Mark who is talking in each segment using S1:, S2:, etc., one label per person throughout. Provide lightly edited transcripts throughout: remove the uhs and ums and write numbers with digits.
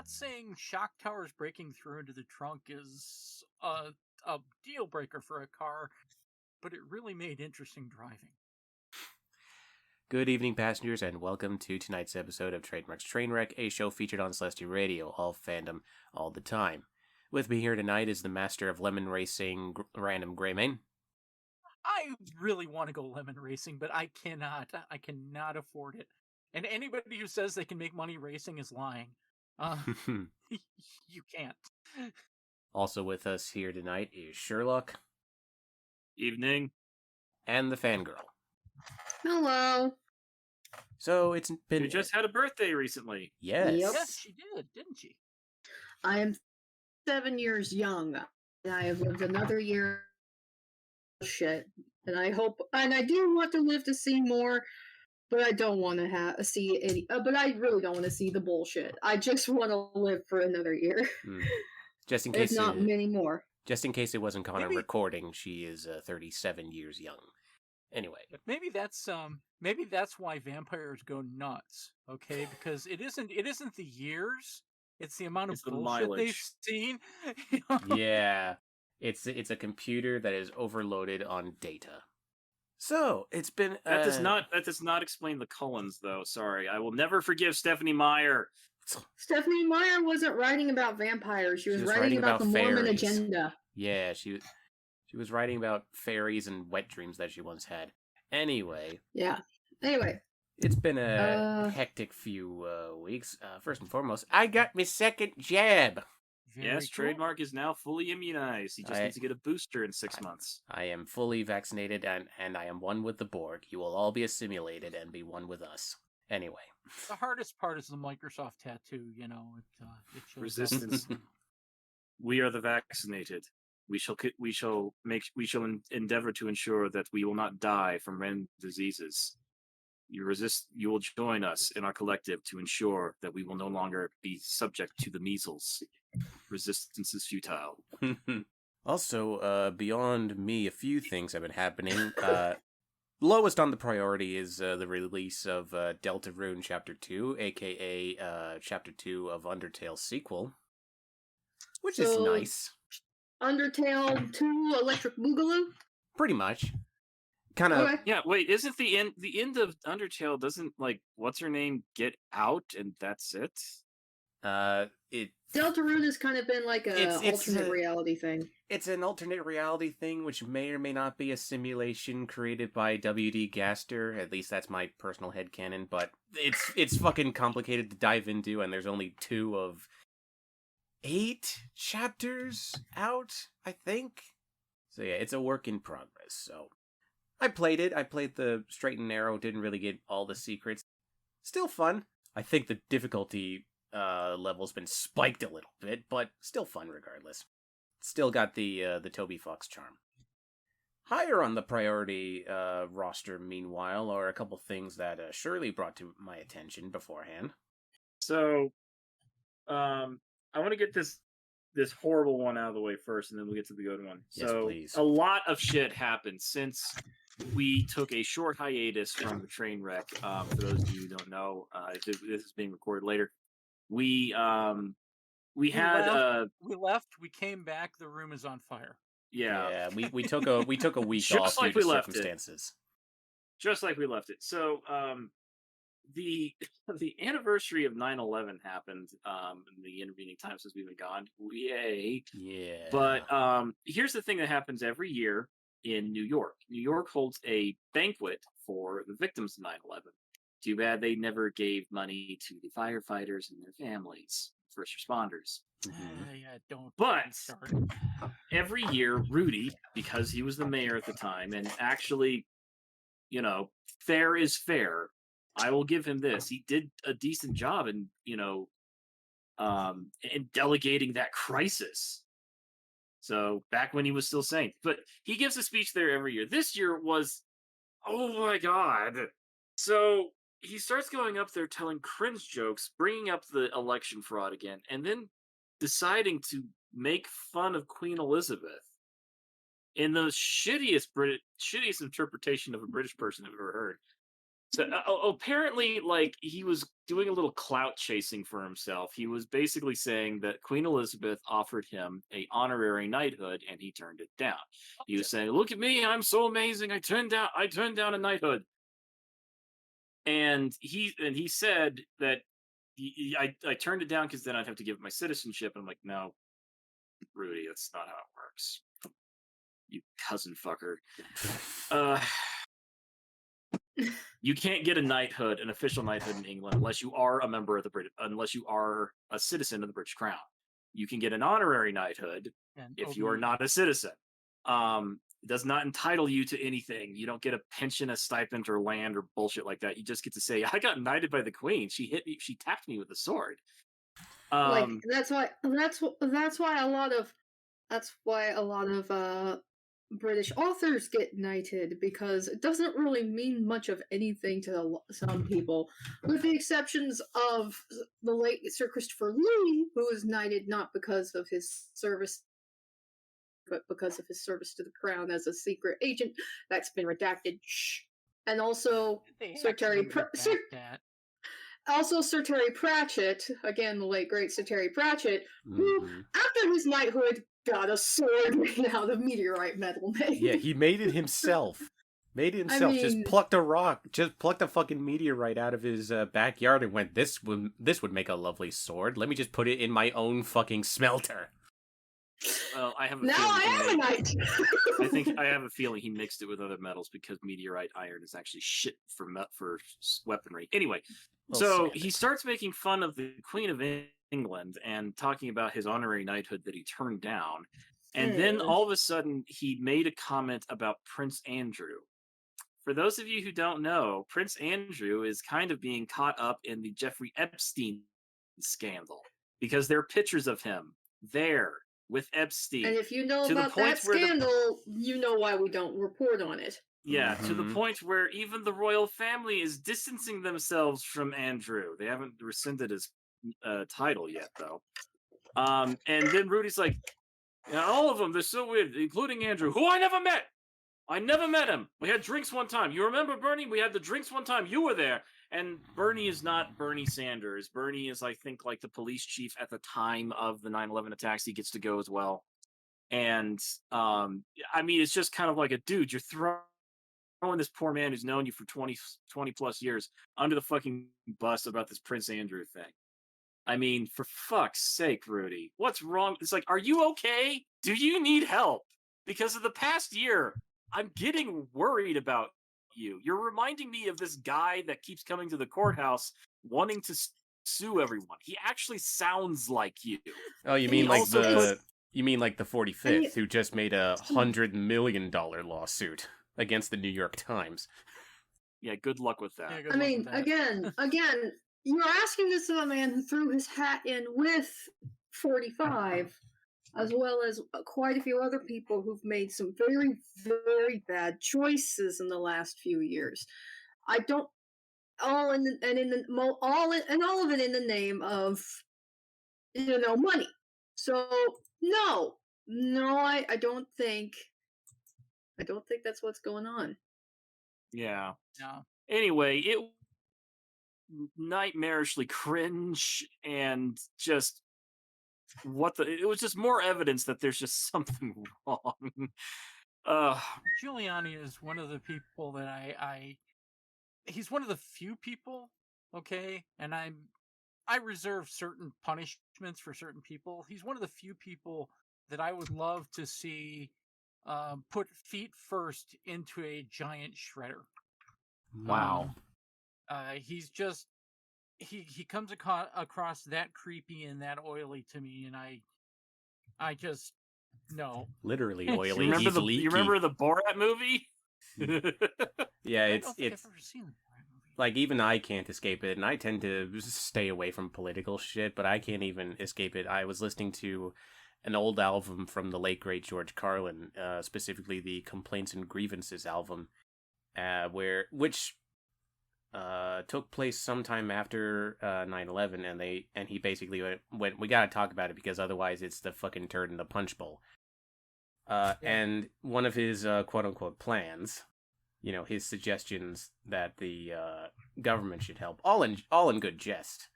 S1: not saying shock towers breaking through into the trunk is a deal breaker for a car, but it really made interesting driving.
S2: Good evening, passengers, and welcome to tonight's episode of Trademark's Trainwreck, a show featured on Celestia Radio, all fandom, all the time. With me here tonight is the master of lemon racing, RandomGreymane.
S1: I really want to go lemon racing, but I cannot. I cannot afford it. And anybody who says they can make money racing is lying. You can't.
S2: Also with us here tonight is Sherlock.
S3: Evening.
S2: And TheFangirl.
S4: Hello.
S2: So it's been...
S3: You just had a birthday recently.
S2: Yes.
S4: Yep.
S1: Yes, she did, didn't she?
S4: I am 7 years young. And I have lived another year. Shit. And I hope, and I do want to live to see more, but I don't want to see any, but I really don't want to see the bullshit. I just want to live for another year.
S2: Just in case...
S4: if not many more.
S2: Just in case it wasn't caught on recording, she is 37 years young. Anyway,
S1: maybe that's why vampires go nuts. Okay, because it isn't the years; it's the amount of bullshit they've seen.
S2: Yeah, it's a computer that is overloaded on data. So it's been
S3: that does not explain the Cullens, though. Sorry, I will never forgive Stephanie Meyer.
S4: Stephanie Meyer wasn't writing about vampires; she was writing about the Mormon agenda.
S2: Yeah, she was writing about fairies and wet dreams that she once had. Anyway.
S4: Yeah. Anyway.
S2: It's been a hectic few weeks. First and foremost, I got my second jab.
S3: Yes, Trademark is now fully immunized. He just needs to get a booster in 6 months.
S2: I am fully vaccinated, and I am one with the Borg. You will all be assimilated and be one with us. Anyway.
S1: The hardest part is the Microsoft tattoo, you know. It shows
S3: resistance. We are the vaccinated. We shall endeavor to ensure that we will not die from random diseases. You will join us in our collective to ensure that we will no longer be subject to the measles. Resistance is futile.
S2: Also, beyond me, a few things have been happening. Lowest on the priority is the release of Deltarune Chapter 2, aka Chapter 2 of Undertale sequel. Which is nice.
S4: Undertale 2 Electric Boogaloo?
S2: Pretty much. Kind of.
S4: Okay.
S3: Yeah, wait, isn't the end of Undertale, doesn't, like, what's her name get out and that's it?
S4: Deltarune has kind of been like alternate reality thing.
S2: It's an alternate reality thing, which may or may not be a simulation created by W.D. Gaster. At least that's my personal headcanon, but it's fucking complicated to dive into, and there's only 2 of 8 chapters out, I think. So yeah, it's a work in progress. So I played it. I played the straight and narrow. Didn't really get all the secrets. Still fun. I think the difficulty level's been spiked a little bit, but still fun regardless. Still got the Toby Fox charm. Higher on the priority roster, meanwhile, are a couple things that Shirley brought to my attention beforehand.
S3: So, I want to get this horrible one out of the way first, and then we'll get to the good one.
S2: Yes,
S3: so,
S2: please.
S3: A lot of shit happened since we took a short hiatus from the Trainwreck. For those of you who don't know, this is being recorded later. We left.
S1: We came back. The room is on fire.
S3: Yeah.
S2: We took a week off due to circumstances.
S3: Just like we left it. So, the anniversary of 9/11 happened in the intervening time since we've been gone. Yay!
S2: Yeah.
S3: But here's the thing that happens every year in New York. New York holds a banquet for the victims of 9/11. Too bad they never gave money to the firefighters and their families, first responders.
S1: Don't.
S3: But every year, Rudy, because he was the mayor at the time, and actually, fair is fair. I will give him this. He did a decent job in delegating that crisis. So back when he was still sane, but he gives a speech there every year. This year was, oh my god! So he starts going up there telling cringe jokes, bringing up the election fraud again, and then deciding to make fun of Queen Elizabeth in the shittiest interpretation of a British person I've ever heard. So apparently, like, he was doing a little clout chasing for himself. He was basically saying that Queen Elizabeth offered him a honorary knighthood, and he turned it down. He was saying, "Look at me, I'm so amazing. I turned down a knighthood." And he said that I turned it down because then I'd have to give up my citizenship. And I'm like, no, Rudy, that's not how it works. You cousin fucker. You can't get a knighthood, an official knighthood in England, unless you are a member of unless you are a citizen of the British Crown. You can get an honorary knighthood if you are not a citizen. It does not entitle you to anything. You don't get a pension, a stipend, or land or bullshit like that. You just get to say, "I got knighted by the Queen. She hit me. She tapped me with a sword."
S4: Like that's why a lot of British authors get knighted, because it doesn't really mean much of anything to some people, with the exceptions of the late Sir Christopher Lee, who was knighted not because of his service, but because of his service to the crown as a secret agent. That's been redacted. Shh. And also Sir Terry Sir Terry Pratchett, again the late great Sir Terry Pratchett, who after his knighthood got a sword made out of meteorite metal.
S2: Yeah, he made it himself. Just plucked a rock, just plucked a fucking meteorite out of his backyard and went, this would make a lovely sword. Let me just put it in my own fucking smelter.
S3: Well, I have a
S4: now
S3: feeling
S4: I am a knight.
S3: I think I have a feeling he mixed it with other metals, because meteorite iron is actually shit for weaponry. Anyway, so he starts making fun of the Queen of England and talking about his honorary knighthood that he turned down. And then all of a sudden, he made a comment about Prince Andrew. For those of you who don't know, Prince Andrew is kind of being caught up in the Jeffrey Epstein scandal, because there are pictures of him there with Epstein.
S4: And if you know about that scandal, you know why we don't report on it.
S3: Yeah, to the point where even the royal family is distancing themselves from Andrew. They haven't rescinded his title yet, though. And then Rudy's like, yeah, all of them, they're so weird, including Andrew, who I never met. I never met him. We had drinks one time. You remember, Bernie? We had the drinks one time. You were there. And Bernie is not Bernie Sanders. Bernie is, I think, like the police chief at the time of the 9/11 attacks. He gets to go as well. And, I mean, it's just kind of like a, dude, you're throwing this poor man who's known you for 20 plus years under the fucking bus about this Prince Andrew thing. I mean, for fuck's sake, Rudy, what's wrong? It's like, are you okay? Do you need help? Because of the past year, I'm getting worried about you. You're reminding me of this guy that keeps coming to the courthouse wanting to sue everyone. He actually sounds like you.
S2: Oh, you mean like the 45th who just made a $100 million lawsuit against the New York Times?
S3: Yeah, good luck with that.
S4: Yeah, I mean, again, you're asking this of a man who threw his hat in with 45. As well as quite a few other people who've made some very, very bad choices in the last few years. I don't all of it in the name of money. So no, I don't think that's what's going on.
S3: Yeah. No. Anyway, it nightmarishly cringe and just. It was just more evidence that there's just something wrong.
S1: Giuliani is one of the people that he's one of the few people, okay, and I reserve certain punishments for certain people. He's one of the few people that I would love to see put feet first into a giant shredder.
S2: Wow.
S1: He's just he comes across that creepy and that oily to me, and I just no.
S2: Literally oily.
S3: You remember the Borat movie?
S2: Yeah, it's I've ever seen the Borat movie. Like, even I can't escape it, and I tend to stay away from political shit, but I can't even escape it. I was listening to an old album from the late great George Carlin, specifically the Complaints and Grievances album, which took place sometime after 9/11, and he basically went, we gotta talk about it because otherwise it's the fucking turd in the punch bowl. And one of his quote unquote plans his suggestions that the government should help, all in good jest.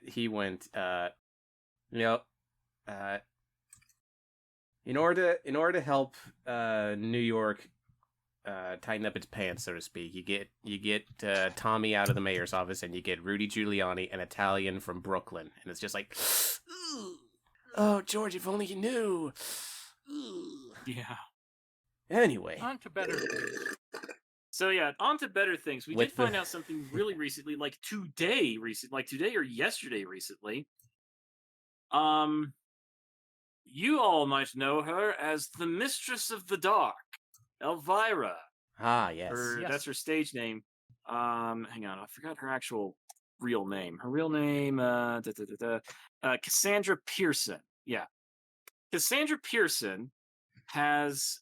S2: He went, in order to help New York tighten up its pants, so to speak, you get Tommy out of the mayor's office, and you get Rudy Giuliani, an Italian from Brooklyn, and it's just like, oh, George, if only you knew.
S3: Yeah.
S2: Anyway,
S1: On to better things.
S3: So yeah, on to better things. We
S2: With
S3: did find out something really recently, like today or yesterday recently. You all might know her as the Mistress of the Dark, Elvira.
S2: Ah, yes.
S1: Yes.
S3: That's her stage name. Hang on, I forgot her actual real name. Her real name, Cassandra Pearson. Yeah, Cassandra Pearson has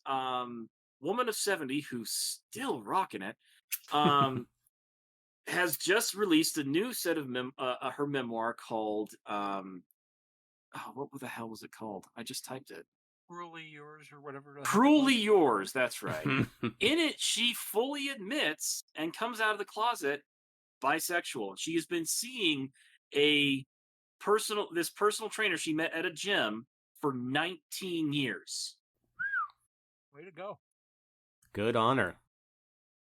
S3: woman of 70 who's still rocking it. Has just released a new set of her memoir called what the hell was it called? I just typed it.
S1: Cruelly Yours or whatever.
S3: Cruelly Yours, that's right. In it, she fully admits and comes out of the closet bisexual. She has been seeing this personal trainer she met at a gym for 19 years.
S1: Way to go.
S2: Good on her.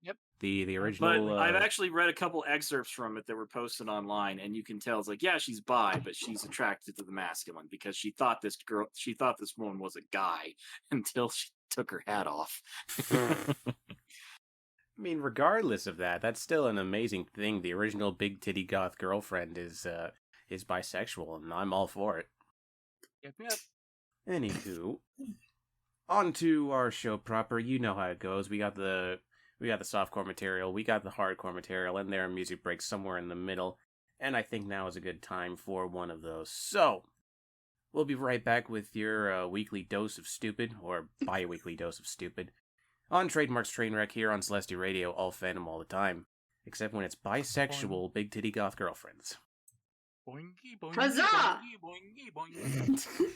S1: Yep.
S2: The original.
S3: But I've actually read a couple excerpts from it that were posted online, and you can tell it's like, yeah, she's bi, but she's attracted to the masculine because she thought this woman was a guy until she took her hat off.
S2: I mean, regardless of that, that's still an amazing thing. The original big titty goth girlfriend is bisexual, and I'm all for it.
S1: Yep.
S2: Anywho, on to our show proper. You know how it goes. We got the softcore material, we got the hardcore material, and there are music breaks somewhere in the middle. And I think now is a good time for one of those. So, we'll be right back with your weekly dose of stupid, or bi-weekly dose of stupid, on Trademark's Trainwreck here on Celestia Radio, all fandom all the time. Except when it's bisexual big titty goth girlfriends.
S1: Boingy, boingy,
S4: Huzzah!
S1: boingy, boingy, boingy.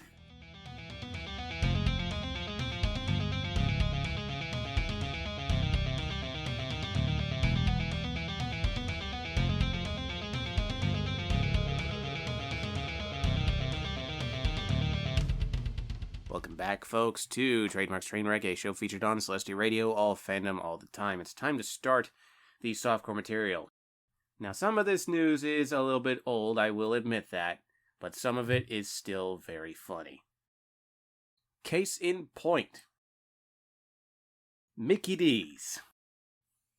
S2: Welcome back, folks, to Trademark's Trainwreck, a show featured on Celestia Radio, all fandom, all the time. It's time to start the softcore material. Now, some of this news is a little bit old, I will admit that, but some of it is still very funny. Case in point. Mickey D's.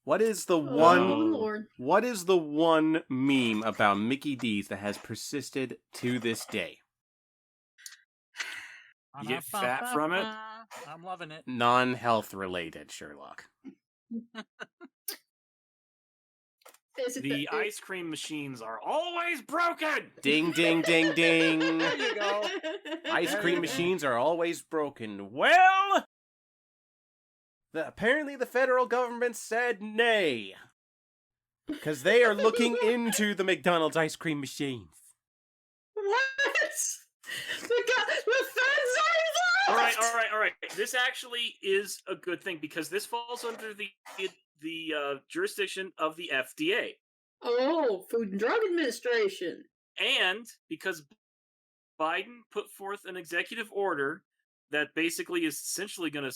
S2: What is the
S4: Lord.
S2: What is the one meme about Mickey D's that has persisted to this day?
S3: You get fat from it?
S1: I'm loving it.
S2: Non-health related, Sherlock.
S4: Is it
S3: The ice cream machines are always broken!
S2: Ding, ding, ding, ding.
S1: There you go.
S2: Ice
S1: There
S2: cream
S1: you go.
S2: machines are always broken. Well, apparently the federal government said nay. Because they are looking into the McDonald's ice cream machines.
S4: What? The feds are involved!
S3: All right. This actually is a good thing because this falls under the jurisdiction of the FDA.
S4: Oh, Food and Drug Administration.
S3: And because Biden put forth an executive order that basically is essentially going to,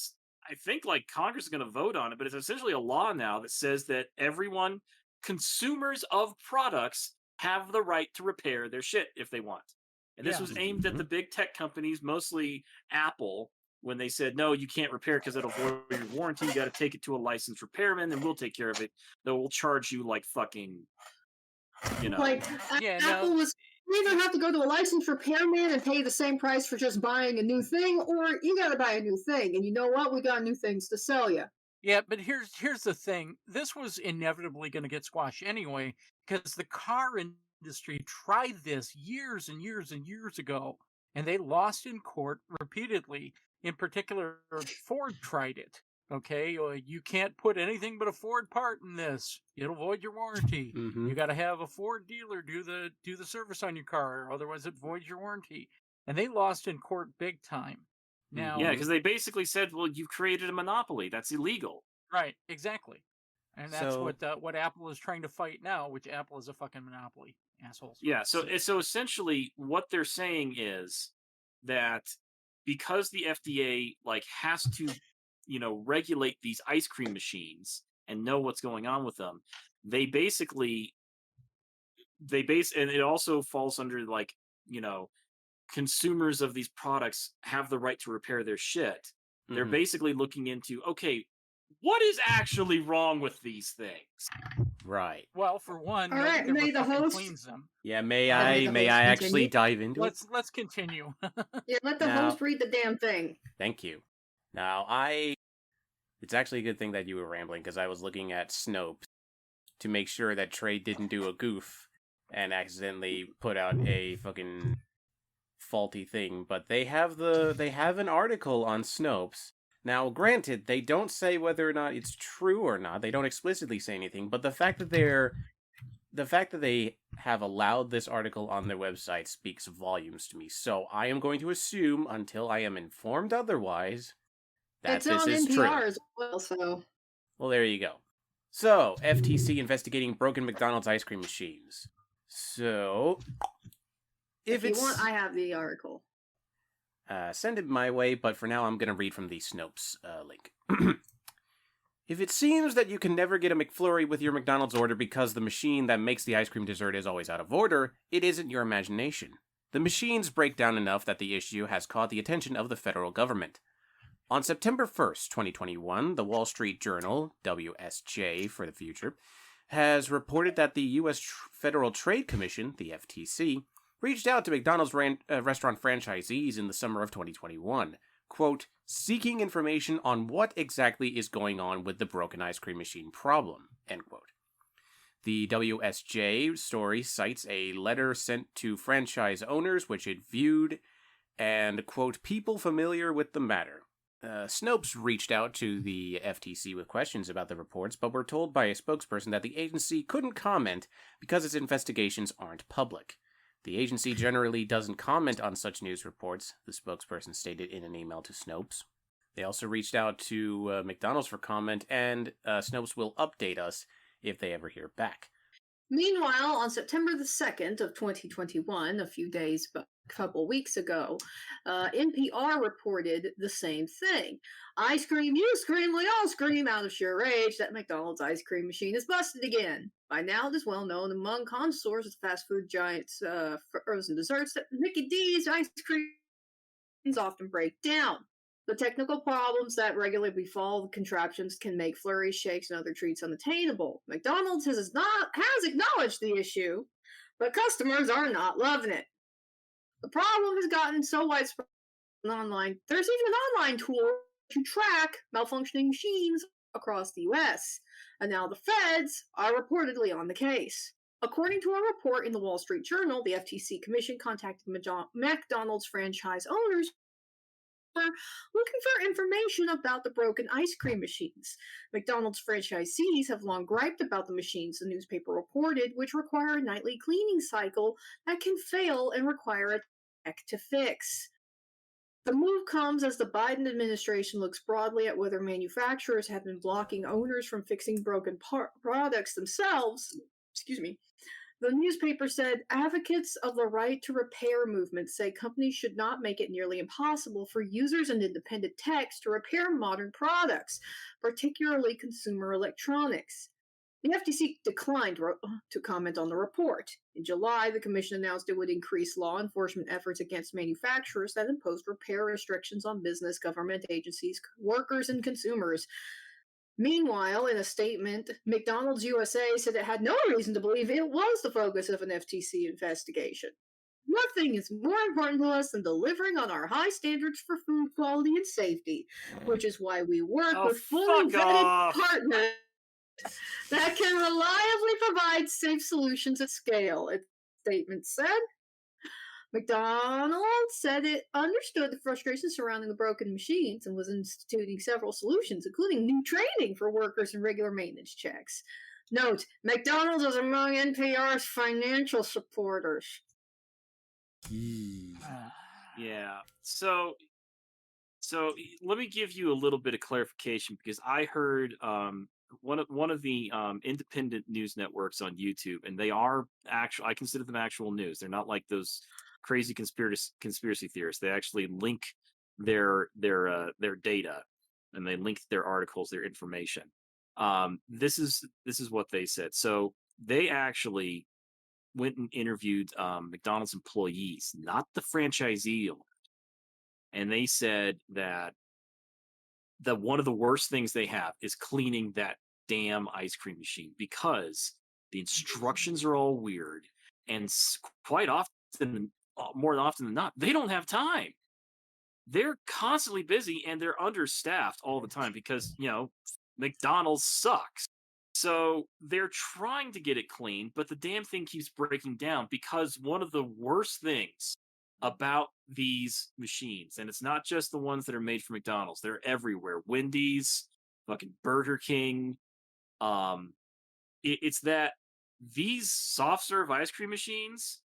S3: I think like Congress is going to vote on it, but it's essentially a law now that says that everyone, consumers of products, have the right to repair their shit if they want. And this was aimed at the big tech companies, mostly Apple, when they said, no, you can't repair because it'll void your warranty. You got to take it to a licensed repairman and we'll take care of it. Though we'll charge you like fucking,
S4: Like, Apple was, you either have to go to a licensed repairman and pay the same price for just buying a new thing, or you got to buy a new thing. And you know what? We got new things to sell you.
S1: Yeah, but here's the thing. This was inevitably going to get squashed anyway, because the car industry tried this years and years and years ago, and they lost in court repeatedly. In particular, Ford tried it. Okay, you can't put anything but a Ford part in this; it'll void your warranty.
S2: Mm-hmm.
S1: You got to have a Ford dealer do the service on your car, otherwise it voids your warranty. And they lost in court big time. Now,
S3: yeah, because they basically said, well, you've created a monopoly. That's illegal.
S1: Right, exactly. And that's
S2: So
S1: what Apple is trying to fight now, which Apple is a fucking monopoly, assholes.
S3: Yeah, so essentially what they're saying is that because the FDA like has to, regulate these ice cream machines and know what's going on with them, they basically and it also falls under like, consumers of these products have the right to repair their shit. They're
S2: mhm,
S3: basically looking into, okay, what is actually wrong with these things?
S2: right.
S1: Well, for one,
S4: All
S1: nobody
S4: right,
S1: ever
S4: may the
S1: fucking
S4: host
S1: cleans them.
S2: Yeah, may
S4: may
S2: I
S4: the
S2: may
S4: host
S2: I actually
S4: continue.
S2: dive into it?
S1: Let's continue.
S4: Yeah, let the
S2: Now,
S4: host read the damn thing.
S2: thank you. Now, it's actually a good thing that you were rambling because I was looking at Snopes to make sure that Trade didn't do a goof and accidentally put out a fucking faulty thing, but they have an article on Snopes. Now, granted, they don't say whether or not it's true or not. They don't explicitly say anything, but the fact that they have allowed this article on their website speaks volumes to me. So I am going to assume, until I am informed otherwise, that
S4: It's
S2: this
S4: on
S2: is
S4: NPR
S2: true.
S4: as well, so
S2: Well, there you go. So, FTC investigating broken McDonald's ice cream machines. So,
S4: if you
S2: it's
S4: want, I have the article.
S2: send it my way, but for now I'm going to read from the Snopes link. If it seems that you can never get a McFlurry with your McDonald's order because the machine that makes the ice cream dessert is always out of order, it isn't your imagination. The machines break down enough that the issue has caught the attention of the federal government. On September 1st, 2021, the Wall Street Journal, WSJ for the future, has reported that the U.S. Federal Trade Commission, the FTC, reached out to McDonald's restaurant franchisees in the summer of 2021, quote, seeking information on what exactly is going on with the broken ice cream machine problem, end quote. The WSJ story cites a letter sent to franchise owners which it viewed and, quote, people familiar with the matter. Snopes reached out to the FTC with questions about the reports, but were told by a spokesperson that the agency couldn't comment because its investigations aren't public. The agency generally doesn't comment on such news reports, the spokesperson stated in an email to Snopes. They also reached out to McDonald's for comment, and Snopes will update us if they ever hear back.
S4: Meanwhile, on September the 2nd of 2021, a few days, but a couple weeks ago, NPR reported the same thing. I scream, you scream, we all scream out of sheer rage that McDonald's ice cream machine is busted again. By now, it is well known among connoisseurs of fast food giants, frozen desserts, that Mickey D's ice creams often break down. The technical problems that regularly befall the contraptions can make flurries, shakes, and other treats unattainable. McDonald's has acknowledged the issue, but customers are not loving it. The problem has gotten so widespread online. There's even an online tool to track malfunctioning machines across the U.S., and now the feds are reportedly on the case. According to a report in the Wall Street Journal, the FTC Commission contacted McDonald's franchise owners looking for information about the broken ice cream machines. McDonald's franchisees have long griped about the machines, the newspaper reported, which require a nightly cleaning cycle that can fail and require a tech to fix. The move comes as the Biden administration looks broadly at whether manufacturers have been blocking owners from fixing broken products themselves. Excuse me. The newspaper said advocates of the right to repair movement say companies should not make it nearly impossible for users and independent techs to repair modern products, particularly consumer electronics. The FTC declined to comment on the report. In July, the Commission announced it would increase law enforcement efforts against manufacturers that imposed repair restrictions on business, government agencies, workers, and consumers. Meanwhile, in a statement, McDonald's USA said it had no reason to believe it was the focus of an FTC investigation. Nothing is more important to us than delivering on our high standards for food quality and safety, which is why we work with fully vetted partners that can reliably provide safe solutions at scale, its statement said. McDonald's said it understood the frustration surrounding the broken machines and was instituting several solutions, including new training for workers and regular maintenance checks. Note, McDonald's is among NPR's financial supporters.
S3: Yeah. So So let me give you a little bit of clarification because I heard one of the independent news networks on YouTube, and they are actual. I consider them actual news. They're not like those crazy conspiracy theorists. They actually link their data, and they link their articles, their information. This is what they said. So they actually went and interviewed McDonald's employees, not the franchisee, and they said that one of the worst things they have is cleaning that damn ice cream machine because the instructions are all weird and quite often, more often than not, they don't have time. They're constantly busy and they're understaffed all the time because McDonald's sucks. So they're trying to get it clean, but the damn thing keeps breaking down because one of the worst things about these machines, and it's not just the ones that are made for McDonald's, they're everywhere. Wendy's, fucking Burger King. It's that these soft serve ice cream machines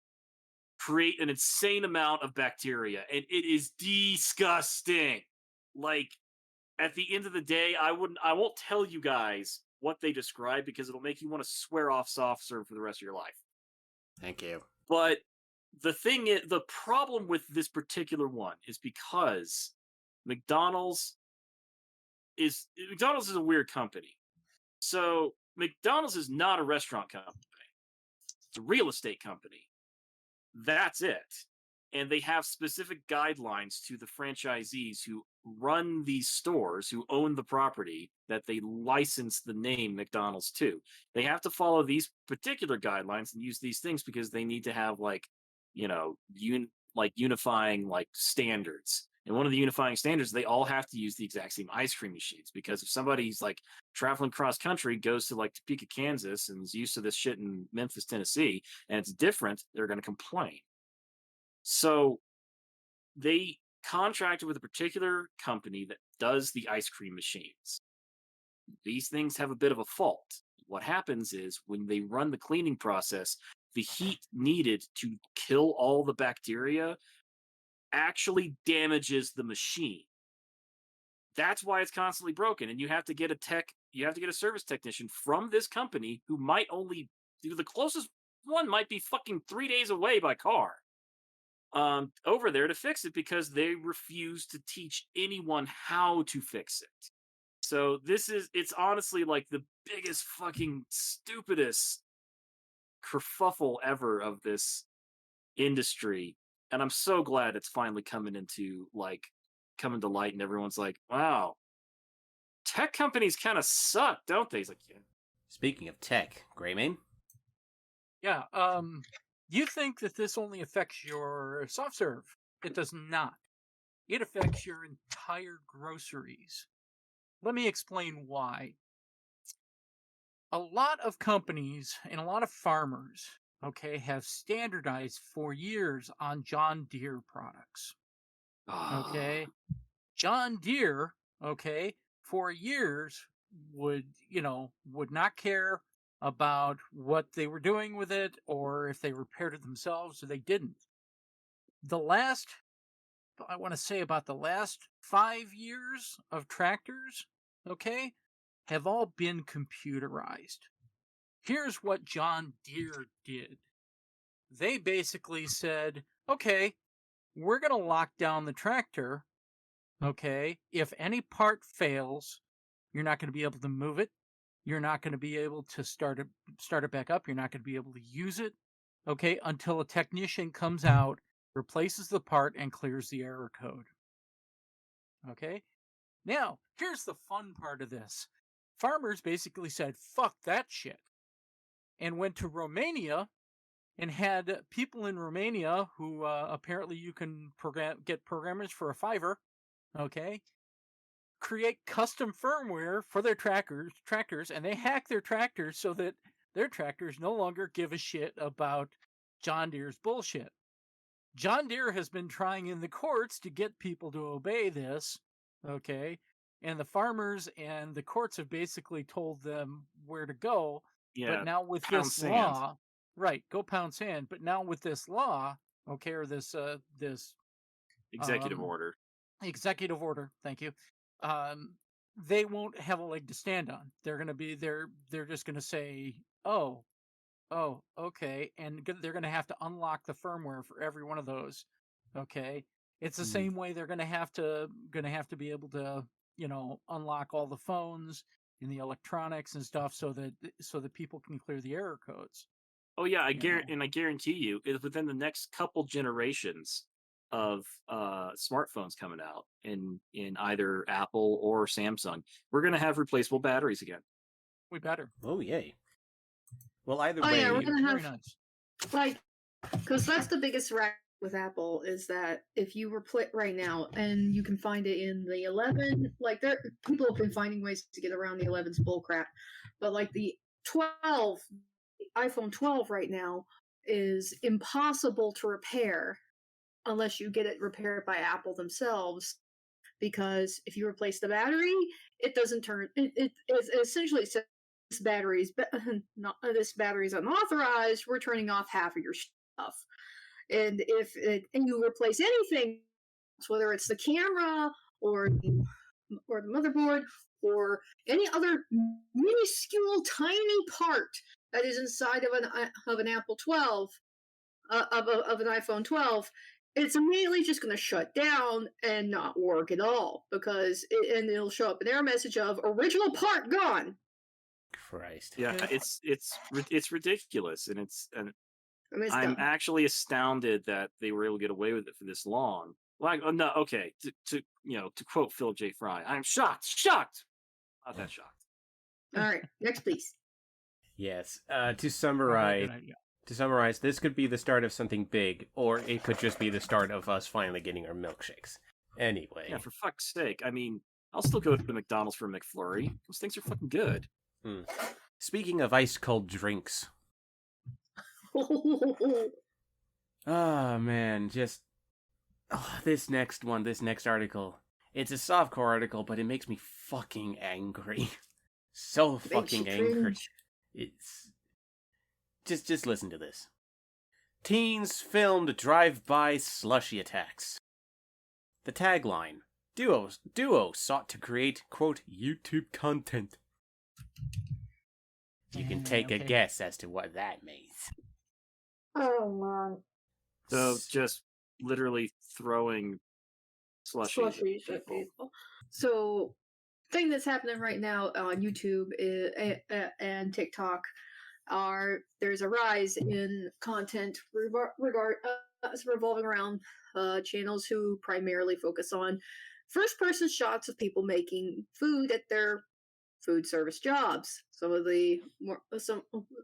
S3: create an insane amount of bacteria, and it is disgusting. Like, at the end of the day, I won't tell you guys what they describe because it'll make you want to swear off soft serve for the rest of your life.
S2: Thank you.
S3: But the problem with this particular one is because McDonald's is a weird company. So McDonald's is not a restaurant company. It's a real estate company. That's it. And they have specific guidelines to the franchisees who run these stores, who own the property, that they license the name McDonald's to. They have to follow these particular guidelines and use these things because they need to have unifying standards. And one of the unifying standards, they all have to use the exact same ice cream machines because if somebody's traveling cross country, goes to Topeka, Kansas, and is used to this shit in Memphis, Tennessee, and it's different, they're going to complain. So they contracted with a particular company that does the ice cream machines. These things have a bit of a fault. What happens is when they run the cleaning process, the heat needed to kill all the bacteria actually damages the machine. That's why it's constantly broken. And you have to get a service technician from this company who might only, the closest one might be fucking 3 days away by car. Over there to fix it because they refuse to teach anyone how to fix it. So it's honestly the biggest fucking stupidest kerfuffle ever of this industry. And I'm so glad it's finally coming to light and everyone's like, wow, tech companies kind of suck, don't they? He's like, yeah.
S2: Speaking of tech, Greymane?
S1: Yeah, you think that this only affects your soft serve. It does not. It affects your entire groceries. Let me explain why. A lot of companies and a lot of farmers, have standardized for years on John Deere products. Okay? John Deere, for years would not care about what they were doing with it or if they repaired it themselves or they didn't. I want to say about the last 5 years of tractors, have all been computerized. Here's what John Deere did. They basically said, okay, we're going to lock down the tractor. If any part fails, you're not going to be able to move it. You're not going to be able to start it back up. You're not going to be able to use it, until a technician comes out, replaces the part, and clears the error code. Okay? Now, here's the fun part of this. Farmers basically said, fuck that shit, and went to Romania and had people in Romania who apparently you can get programmers for a $5, create custom firmware for their tractors, and they hack their tractors so that their tractors no longer give a shit about John Deere's bullshit. John Deere has been trying in the courts to get people to obey this, and the farmers and the courts have basically told them where to go.
S3: Yeah,
S1: but now with
S3: pound
S1: this
S3: sand.
S1: law, right, go pound sand. But now with this law, or this
S3: Executive order.
S1: executive order, thank you, um, they won't have a leg to stand on. They're going to be they're just going to say, "Oh, oh, okay," and they're going to have to unlock the firmware for every one of those. Okay, it's the
S2: Hmm.
S1: same way they're going to have to be able to, unlock all the phones and the electronics and stuff so that people can clear the error codes.
S3: Oh yeah,
S1: You know,
S3: I guarantee you, within the next couple generations of smartphones coming out in either Apple or Samsung, we're gonna have replaceable batteries again.
S1: we better.
S2: Oh yay. Well, either
S4: Oh yeah, we're
S2: way,
S1: Be
S4: gonna
S1: very
S4: have
S1: nice.
S4: like because that's the biggest rack with Apple is that if you replace right now, and you can find it in the 11, like there people have been finding ways to get around the 11's bullcrap, but like the 12, iPhone 12 right now is impossible to repair unless you get it repaired by Apple themselves. Because if you replace the battery, it doesn't turn. It essentially says this battery's not this battery's unauthorized. We're turning off half of your stuff. And and you replace anything, whether it's the camera or the motherboard or any other minuscule tiny part that is inside of an Apple 12 of an iPhone 12, it's immediately just going to shut down and not work at all because and it'll show up an error message of original part gone.
S2: Christ.
S3: Yeah,
S1: Yeah.
S3: it's ridiculous, and
S4: I mean, it's
S3: I'm
S4: dumb.
S3: actually astounded that they were able to get away with it for this long. Like, oh, no, okay, to quote Philip J. Fry, I'm shocked, not that shocked.
S4: All right, next, please.
S2: Yes.
S1: Probably a good idea.
S2: To summarize, this could be the start of something big, or it could just be the start of us finally getting our milkshakes. Anyway.
S3: Yeah, for fuck's sake. I mean, I'll still go to McDonald's for a McFlurry. Those things are fucking good.
S2: Speaking of ice cold drinks. Ah, man, this next article. It's a softcore article, but it makes me fucking angry. So fucking angry. It's just listen to this. Teens filmed drive-by slushy attacks. The tagline: Duo sought to create, quote, YouTube content. You can take a guess as to what that means.
S4: Oh man.
S3: So just literally throwing slushies at people.
S4: So, thing that's happening right now on YouTube and TikTok there's a rise in content revolving around channels who primarily focus on first-person shots of people making food at their food service jobs.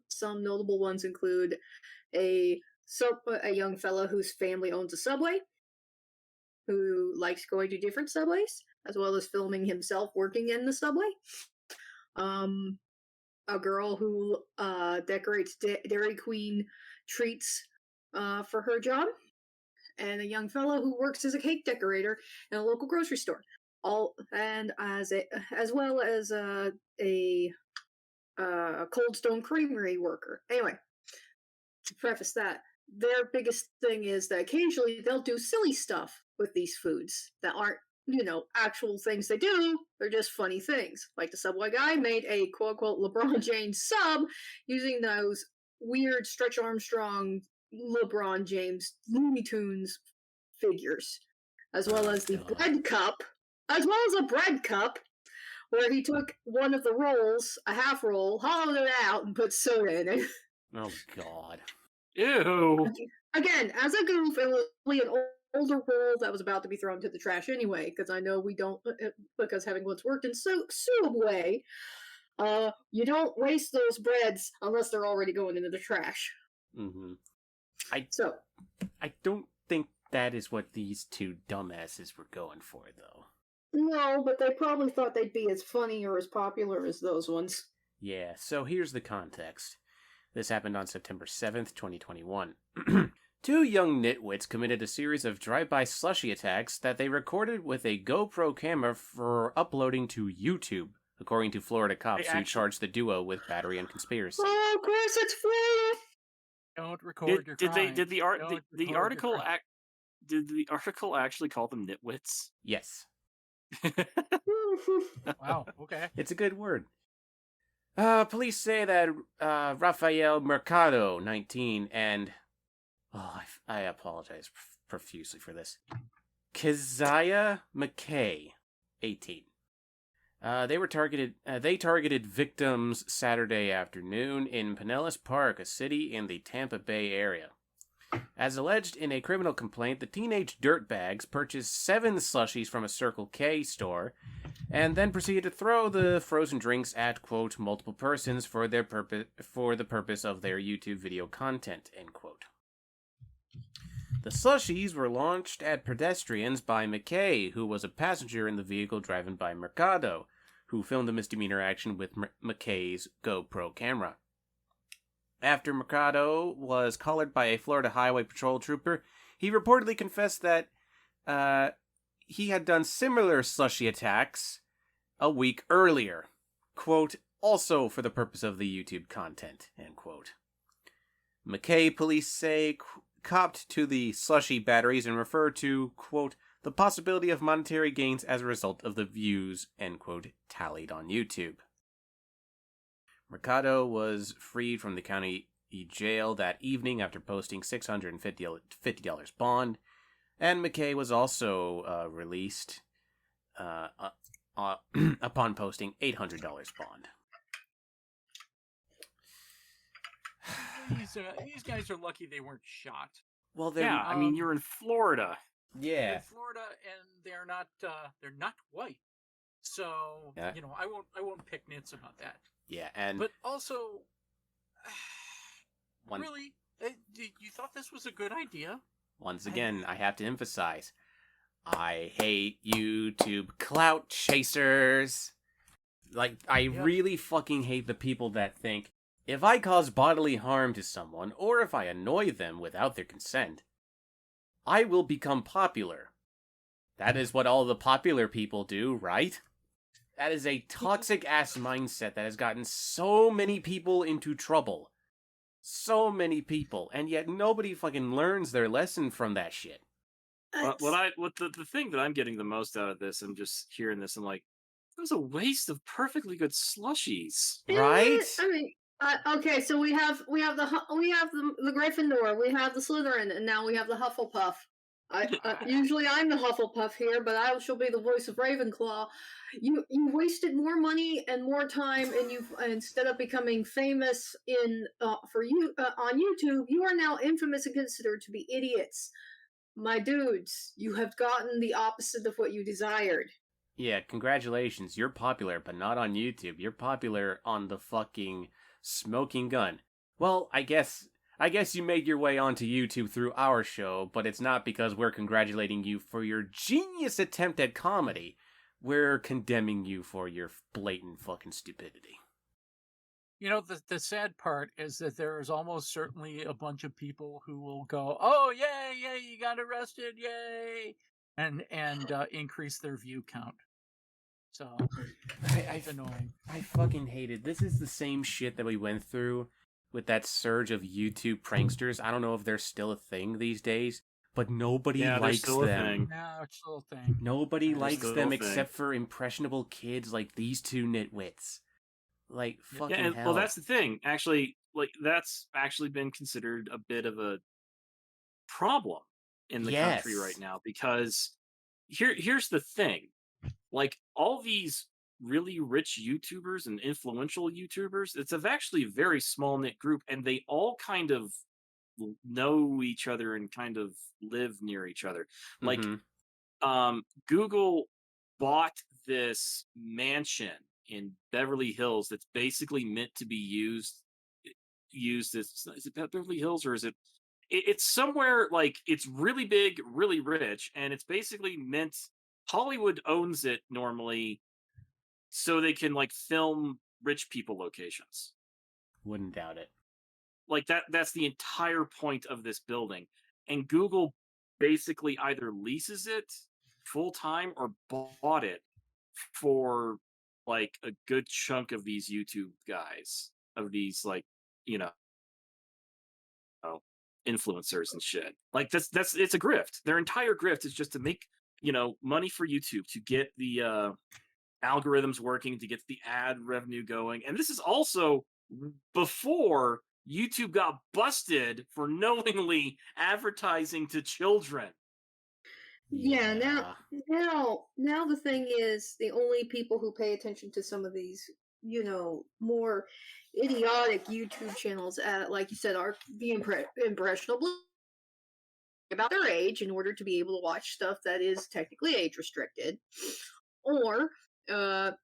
S4: Some notable ones include a young fellow whose family owns a Subway, who likes going to different Subways, as well as filming himself working in the Subway. A girl who decorates Dairy Queen treats for her job, and a young fellow who works as a cake decorator in a local grocery store. As well as a Cold Stone Creamery worker. Anyway, to preface that, their biggest thing is that occasionally they'll do silly stuff with these foods that aren't, actual things they do. They're just funny things. Like the Subway guy made a quote-unquote LeBron James sub using those weird Stretch Armstrong LeBron James Looney Tunes figures, as well as the bread cup, where he took one of the rolls, a half roll, hollowed it out, and put soda in it.
S2: Oh, God.
S3: Ew.
S4: Again, as a goof, it was really an older roll that was about to be thrown to the trash anyway, because I know we don't, because having once worked in Subway, you don't waste those breads unless they're already going into the trash.
S2: Mm-hmm. I don't think that is what these two dumbasses were going for, though.
S4: No, but they probably thought they'd be as funny or as popular as those ones.
S2: Yeah, so here's the context. This happened on September 7th, 2021. Two young nitwits committed a series of drive-by slushy attacks that they recorded with a GoPro camera for uploading to YouTube, according to Florida cops who charged the duo with battery and conspiracy.
S4: Oh, of course, it's Florida!
S1: Don't record your crimes.
S3: The article Did the article actually call them nitwits?
S2: Yes.
S1: Wow. Okay.
S2: It's a good word. Police say that Rafael Mercado, 19, and I apologize profusely for this. Keziah McKay, 18. They targeted victims Saturday afternoon in Pinellas Park, a city in the Tampa Bay area. As alleged in a criminal complaint, the teenage dirtbags purchased 7 slushies from a Circle K store and then proceeded to throw the frozen drinks at, quote, multiple persons for the purpose of their YouTube video content, end quote. The slushies were launched at pedestrians by McKay, who was a passenger in the vehicle driven by Mercado, who filmed the misdemeanor action with McKay's GoPro camera. After Mercado was collared by a Florida Highway Patrol trooper, he reportedly confessed that he had done similar slushy attacks a week earlier. Quote, also for the purpose of the YouTube content, end quote. McKay, police say, copped to the slushy batteries and referred to, quote, the possibility of monetary gains as a result of the views, end quote, tallied on YouTube. Mercado was freed from the county jail that evening after posting $650 bond, and McKay was also released upon posting $800 bond.
S1: These guys are lucky they weren't shot.
S2: Well,
S3: Yeah, I mean, you're in Florida.
S2: Yeah.
S1: In Florida, and they're not white. So
S2: Yeah.
S1: I won't pick nits about that.
S2: Yeah, and
S1: But also, really, you thought this was a good idea?
S2: Once again, I have to emphasize, I hate YouTube clout chasers. Like, I really fucking hate the people that think, if I cause bodily harm to someone, or if I annoy them without their consent, I will become popular. That is what all the popular people do, right? That is a toxic-ass mindset that has gotten so many people into trouble. So many people, and yet nobody fucking learns their lesson from that shit.
S3: The thing that I'm getting the most out of this, I'm just hearing this, I'm like, it was a waste of perfectly good slushies.
S2: Right?
S4: I mean, okay, so we have the Gryffindor, we have the Slytherin, and now we have the Hufflepuff. Usually I'm the Hufflepuff here, but I shall be the voice of Ravenclaw. You wasted more money and more time, and instead of becoming famous on YouTube, you are now infamous and considered to be idiots. My dudes, you have gotten the opposite of what you desired.
S2: Yeah, congratulations. You're popular, but not on YouTube. You're popular on the fucking smoking gun. Well, I guess you made your way onto YouTube through our show, but it's not because we're congratulating you for your genius attempt at comedy. We're condemning you for your blatant fucking stupidity.
S1: You know, the sad part is that there is almost certainly a bunch of people who will go, oh, yay, you got arrested, yay, and increase their view count. So, it's annoying.
S2: I fucking hate it. This is the same shit that we went through with that surge of YouTube pranksters. I don't know if they're still a thing these days, but nobody likes them.
S1: No, it's still a thing.
S2: Nobody likes them except for impressionable kids like these two nitwits. Like, fucking hell.
S3: Well, that's the thing. Actually, like, that's actually been considered a bit of a problem in the country right now, because here's the thing. Like, all these really rich YouTubers and influential YouTubers, it's actually a very small-knit group, and they all kind of know each other and kind of live near each other. Like, Google bought this mansion in Beverly Hills that's basically meant to be used as, is it Beverly Hills, or is it it's somewhere, like, it's really big, really rich, and it's basically meant, Hollywood owns it normally so they can, like, film rich people locations.
S2: Wouldn't doubt it.
S3: Like, that's the entire point of this building. And Google basically either leases it full time or bought it for, like, a good chunk of these YouTube guys, of these, like, influencers and shit. Like that's it's a grift. Their entire grift is just to make money for YouTube, to get the algorithms working, to get the ad revenue going. And this is also before YouTube got busted for knowingly advertising to children.
S4: Yeah, now the thing is, the only people who pay attention to some of these, more idiotic YouTube channels, like you said, are the impressionable about their age in order to be able to watch stuff that is technically age restricted, or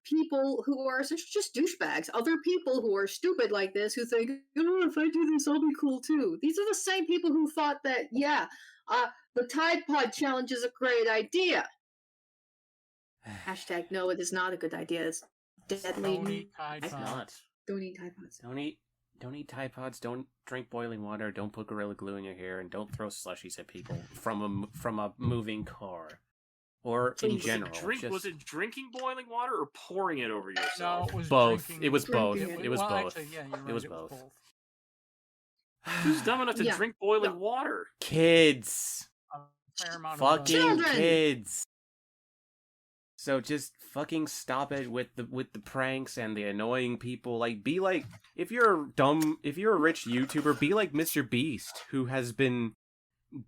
S4: people who are essentially just douchebags, other people who are stupid like this, who think, if I do this, I'll be cool too. These are the same people who thought that, the Tide Pod challenge is a great idea. Hashtag no, it is not a good idea. It's deadly.
S1: Don't eat Tide
S2: It's
S1: Pods.
S2: not.
S4: Don't eat Tide Pods.
S2: Don't eat Tide Pods. Don't drink boiling water. Don't put Gorilla Glue in your hair, and don't throw slushies at people from a moving car, or in general.
S3: Was it drinking boiling water or pouring it over yourself?
S1: No, it was
S2: Both.
S1: drinking.
S2: It was both.
S4: Drinking
S2: It was
S1: Well,
S2: both.
S1: actually, yeah, you're right,
S2: It was
S1: it
S2: both.
S3: Who's dumb enough to
S4: Yeah.
S3: drink boiling water?
S2: Kids.
S1: A fair amount of
S2: Fucking
S4: Children.
S2: kids. So just fucking stop it with the pranks and the annoying people. Like, be like, if you're a rich YouTuber, be like Mr. Beast, who has been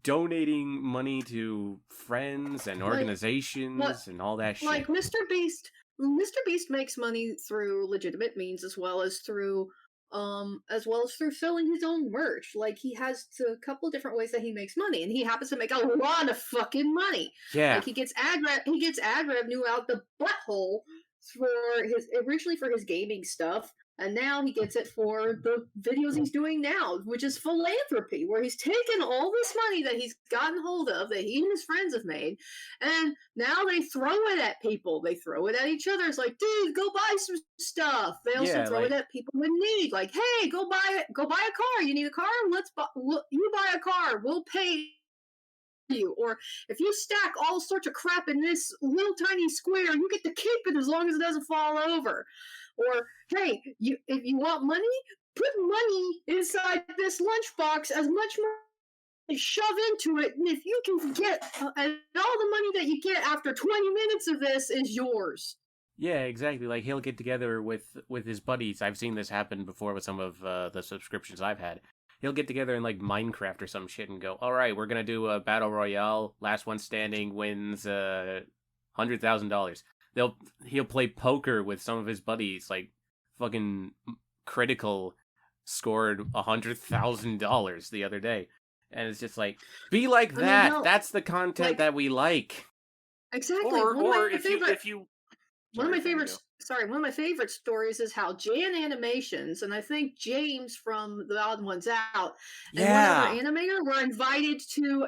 S2: donating money to friends and organizations and all that shit.
S4: Like Mr. Beast makes money through legitimate means, as well as through selling his own merch. Like, he has a couple different ways that he makes money, and he happens to make a lot of fucking money.
S2: Yeah.
S4: Like, he gets ad revenue out the butthole originally for his gaming stuff, and now he gets it for the videos he's doing now, which is philanthropy, where he's taken all this money that he's gotten hold of, that he and his friends have made, and now they throw it at people. They throw it at each other. It's like, dude, go buy some stuff. They also throw it at people in need. Like, hey, go buy a car. You need a car? You buy a car. We'll pay you. Or if you stack all sorts of crap in this little tiny square, you get to keep it as long as it doesn't fall over. Or, hey, if you want money, put money inside this lunchbox, as much money, shove into it, and if you can get, and all the money that you get after 20 minutes of this is yours.
S2: Yeah, exactly. Like, he'll get together with his buddies. I've seen this happen before with some of the subscriptions I've had. He'll get together in, like, Minecraft or some shit and go, all right, we're going to do a battle royale. Last one standing wins $100,000. He'll play poker with some of his buddies. Like, fucking Critical scored $100,000 the other day. And it's just like, be like that. That's the content that we like.
S4: Exactly.
S3: Or
S4: One of my favorite stories is how Jan Animations, and I think James from The Odd Ones Out, and one other animator were invited to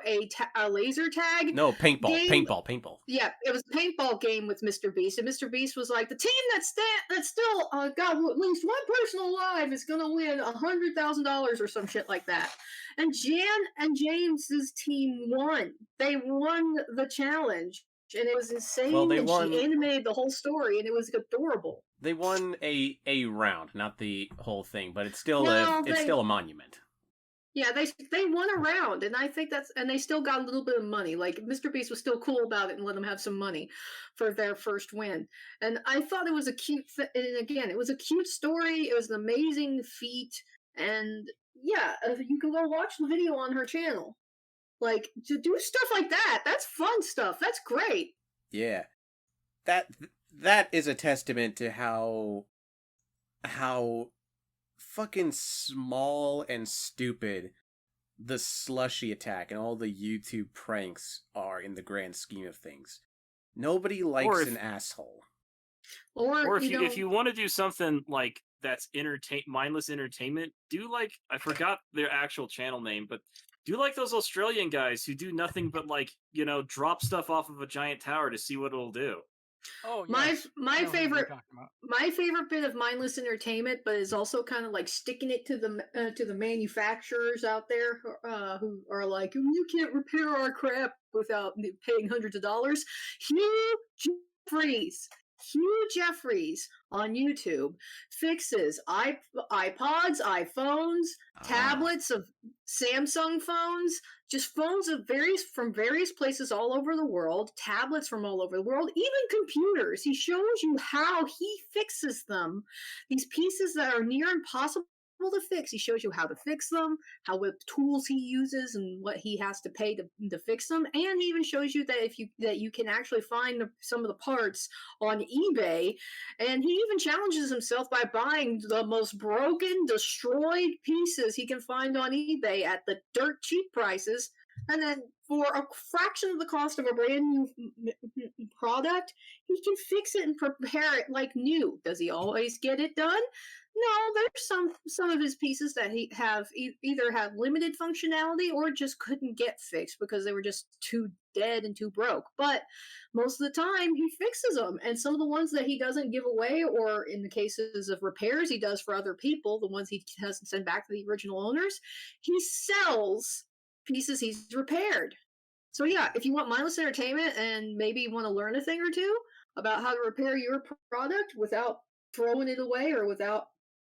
S4: a laser tag.
S2: No, paintball.
S4: Yeah, it was a paintball game with Mr. Beast, and Mr. Beast was like, the team that still got at least one person alive is going to win $100,000 or some shit like that. And Jan and James's team won. They won the challenge. And it was insane.
S2: Well,
S4: she animated the whole story, and it was adorable.
S2: They won a round, not the whole thing, but it's still a monument.
S4: Yeah, they won a round, and I think and they still got a little bit of money. Like, Mr. Beast was still cool about it and let them have some money for their first win. And I thought it was a cute, and again, it was a cute story. It was an amazing feat, and yeah, you can go watch the video on her channel. Like, to do stuff like that, that's fun stuff. That's great.
S2: Yeah. That is a testament to how fucking small and stupid the Slushie attack and all the YouTube pranks are in the grand scheme of things. Nobody likes an asshole.
S4: Or
S3: if you want to do something like that's mindless entertainment, do like, I forgot their actual channel name, but do like those Australian guys who do nothing but, like, drop stuff off of a giant tower to see what it'll do.
S1: Oh,
S4: yes. My favorite bit of mindless entertainment, but is also kind of like sticking it to the manufacturers out there who are like, you can't repair our crap without paying hundreds of dollars. Hugh Jeffries. Hugh Jeffries on YouTube fixes iPods, iPhones, tablets of Samsung phones, just phones of various places all over the world, tablets from all over the world, even computers. He shows you how he fixes them. These pieces that are near impossible to fix. He shows you how to fix them, what tools he uses, and what he has to pay to fix them. And he even shows you that you can actually find some of the parts on eBay. And he even challenges himself by buying the most broken, destroyed pieces he can find on eBay at the dirt cheap prices. And then for a fraction of the cost of a brand new product, he can fix it and prepare it like new. Does he always get it done? No, there's some of his pieces that he either have limited functionality or just couldn't get fixed because they were just too dead and too broke. But most of the time, he fixes them, and some of the ones that he doesn't give away, or in the cases of repairs he does for other people, the ones he doesn't send back to the original owners, he sells pieces he's repaired. So yeah, if you want mindless entertainment and maybe want to learn a thing or two about how to repair your product without throwing it away or without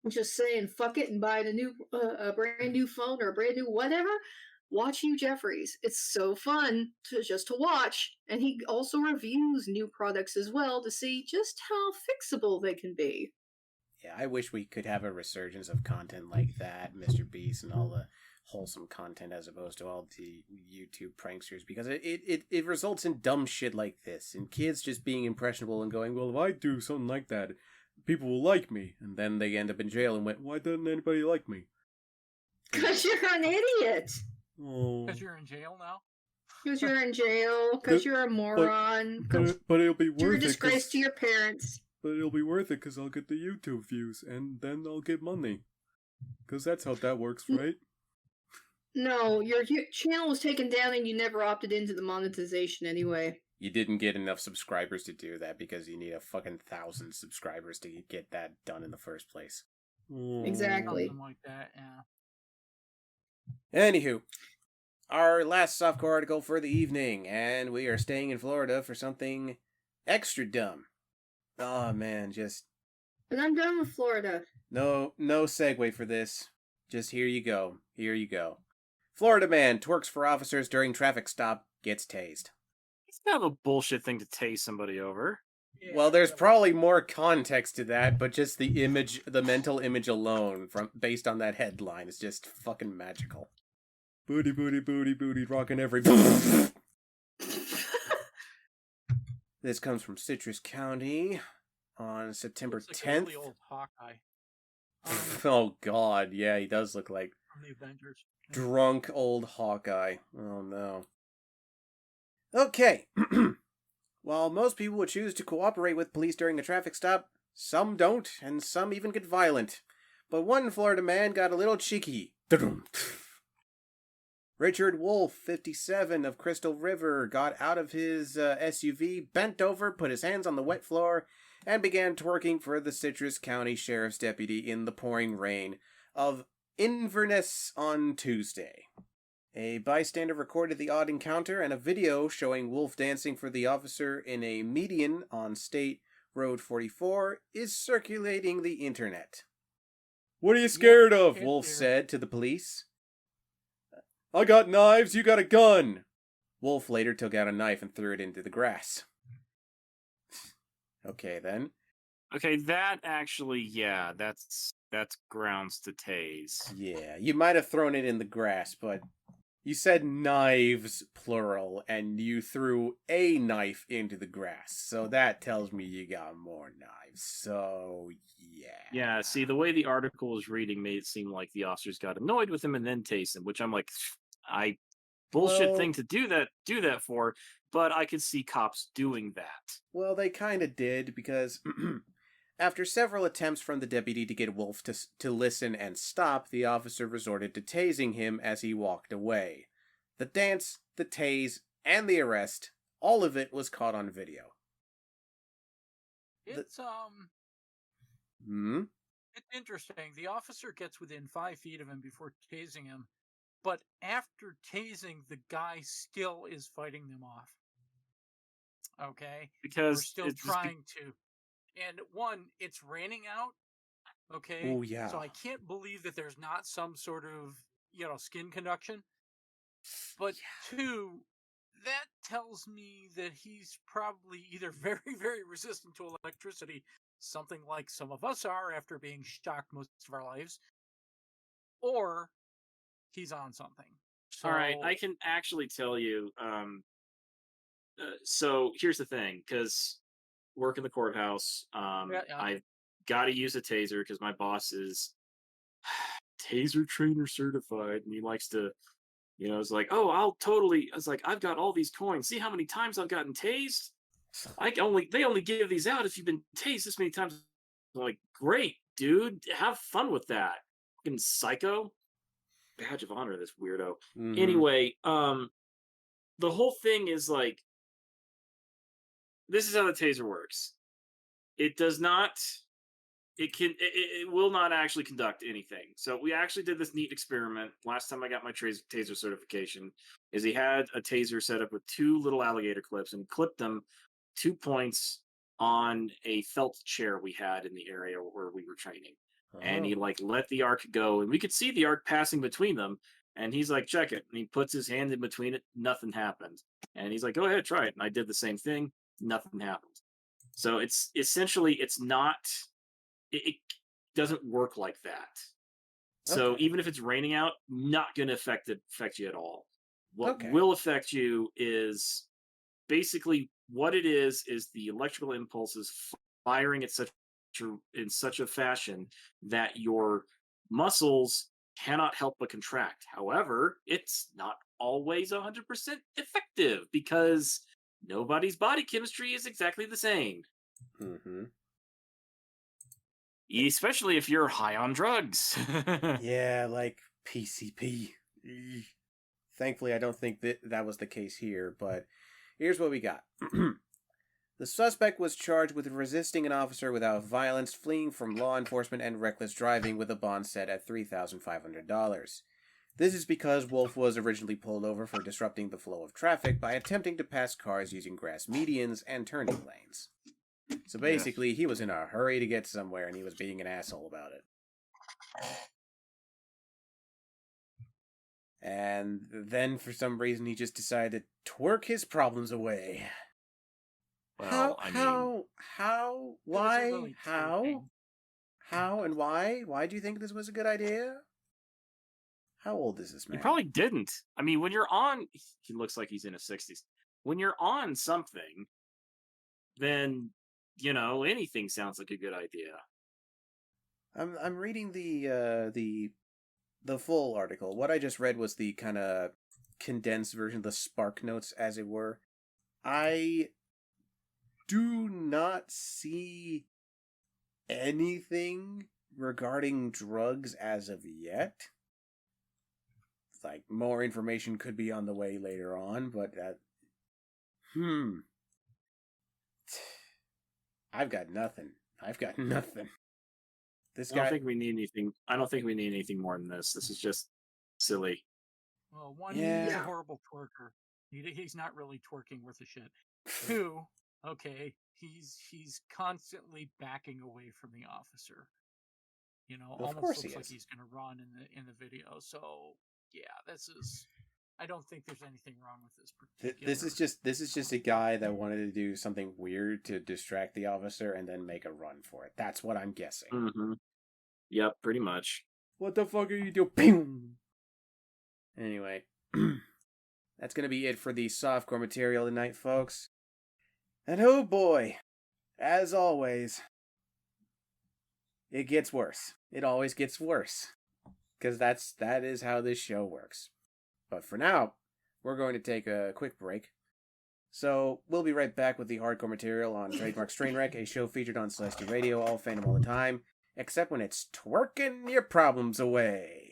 S4: just saying fuck it and buying a brand new phone or a brand new whatever, watch Hugh Jeffries. It's so fun to watch, and he also reviews new products as well to see just how fixable they can be.
S2: Yeah, I wish we could have a resurgence of content like that, Mr. Beast, and all the wholesome content as opposed to all the YouTube pranksters, because it results in dumb shit like this, and kids just being impressionable and going, well, if I do something like that, people will like me, and then they end up in jail and went, why doesn't anybody like me?
S4: Because you're an idiot.
S1: Because you're in jail now?
S4: Because you're in jail, because you're a moron.
S2: But it'll be worth it.
S4: You're a disgrace to your parents.
S2: But it'll be worth it because I'll get the YouTube views, and then I'll get money. Because that's how that works, right?
S4: No, your channel was taken down and you never opted into the monetization anyway.
S2: You didn't get enough subscribers to do that because you need a fucking 1,000 subscribers to get that done in the first place.
S4: Exactly.
S1: Something like that, yeah.
S2: Anywho, our last softcore article for the evening, and we are staying in Florida for something extra dumb. Oh man, just...
S4: And I'm done with Florida.
S2: No segue for this. Just here you go. Here you go. Florida man twerks for officers during traffic stop, gets tased.
S3: It's kind of a bullshit thing to tase somebody over.
S1: Yeah,
S2: Well, there's probably more context to that, but just the mental image alone, based on that headline, is just fucking magical. Booty, booty, booty, booty, rocking every... This comes from Citrus County on September 10th.
S1: Like a really old Hawkeye.
S2: Oh god, yeah, he does look like
S1: From the Avengers.
S2: drunk old Hawkeye. Oh no. Okay. While most people would choose to cooperate with police during a traffic stop, some don't, and some even get violent. But one Florida man got a little cheeky. Richard Wolf, 57, of Crystal River, got out of his SUV, bent over, put his hands on the wet floor, and began twerking for the Citrus County Sheriff's deputy in the pouring rain of Inverness on Tuesday. A bystander recorded the odd encounter, and a video showing Wolf dancing for the officer in a median on State Road 44 is circulating the internet. "What are you scared of?" Wolf said to the police. "I got knives, you got a gun." Wolf later took out a knife and threw it into the grass. Okay, then.
S3: Okay, that actually, yeah, that's grounds to tase.
S2: Yeah, you might have thrown it in the grass, but you said knives, plural, and you threw a knife into the grass. So that tells me you got more knives. So, yeah.
S3: Yeah, see, the way the article was reading made it seem like the officers got annoyed with him and then tased him, which I'm like, bullshit thing to do that for, but I could see cops doing that.
S2: Well, they kind of did, because after several attempts from the deputy to get Wolf to listen and stop, the officer resorted to tasing him as he walked away. The dance, the tase, and the arrest, all of it was caught on video.
S1: It's
S2: Hmm?
S1: It's interesting. The officer gets within 5 feet of him before tasing him, but after tasing, the guy still is fighting them off. Okay?
S3: Because
S1: We're still trying to And one, it's raining out. Okay.
S2: Oh yeah.
S1: So I can't believe that there's not some sort of, skin conduction. But two, that tells me that he's probably either very, very resistant to electricity, something like some of us are after being shocked most of our lives, or he's on something. So,
S3: All right, I can actually tell you. So here's the thing, because work in the courthouse,
S1: yeah.
S3: I've got to use a taser because my boss is taser trainer certified, and he likes to, it's like, oh, I'll totally. I was like, I've got all these coins. See how many times I've gotten tased? They only give these out if you've been tased this many times. I'm like, great, dude, have fun with that. Fucking psycho. Badge of honor, this weirdo.
S2: Mhm.
S3: Anyway, the whole thing is like, this is how the taser works. It does not. It will not actually conduct anything. So we actually did this neat experiment last time I got my taser certification. Is he had a taser set up with two little alligator clips and clipped them 2 points on a felt chair we had in the area where we were training. And he
S2: Oh.
S3: let the arc go, and we could see the arc passing between them. And he's like, check it. And he puts his hand in between it. Nothing happened. And he's like, go ahead, try it. And I did the same thing. Nothing happened. So it's essentially, it's not, it doesn't work like that. So
S2: Okay.
S3: even if it's raining out, not going to affect you at all. What
S2: Okay.
S3: will affect you is basically what it is the electrical impulses firing in such a fashion that your muscles cannot help but contract. However, it's not always 100% effective because nobody's body chemistry is exactly the same.
S2: Mm-hmm.
S3: Especially if you're high on drugs.
S2: Yeah, like PCP. Eesh. Thankfully, I don't think that was the case here, but here's what we got. The suspect was charged with resisting an officer without violence, fleeing from law enforcement, and reckless driving with a bond set at $3,500. This is because Wolf was originally pulled over for disrupting the flow of traffic by attempting to pass cars using grass medians and turning lanes. So basically, he was in a hurry to get somewhere, and he was being an asshole about it. And then, for some reason, he just decided to twerk his problems away.
S3: Well,
S2: How, why,
S1: really twerking.
S2: how, and why? Why do you think this was a good idea? How old is this man?
S3: He probably didn't. I mean, when you're on, he looks like he's in his 60s. When you're on something, then, anything sounds like a good idea.
S2: I'm reading the full article. What I just read was the kind of condensed version, the spark notes, as it were. I do not see anything regarding drugs as of yet. Like, more information could be on the way later on, but I've got nothing. This guy.
S3: I don't think we need anything. I don't think we need anything more than this. This is just silly.
S1: Well, one,
S2: Yeah.
S1: he's a horrible twerker. He's not really twerking worth a shit. Two, okay, he's constantly backing away from the officer. Almost
S2: course
S1: looks
S2: he
S1: like
S2: is.
S1: he's gonna run in the video. So yeah, this is. I don't think there's anything wrong with this particular.
S2: This is just a guy that wanted to do something weird to distract the officer and then make a run for it. That's what I'm guessing.
S3: Mm-hmm. Yep, pretty much.
S2: What the fuck are you doing? Boom! Anyway, that's gonna be it for the softcore material tonight, folks. And oh boy, as always, it gets worse. It always gets worse. Because that is how this show works. But for now, we're going to take a quick break. So, we'll be right back with the hardcore material on Trademark Trainwreck, a show featured on Celestial Radio, all fandom all the time, except when it's twerking your problems away.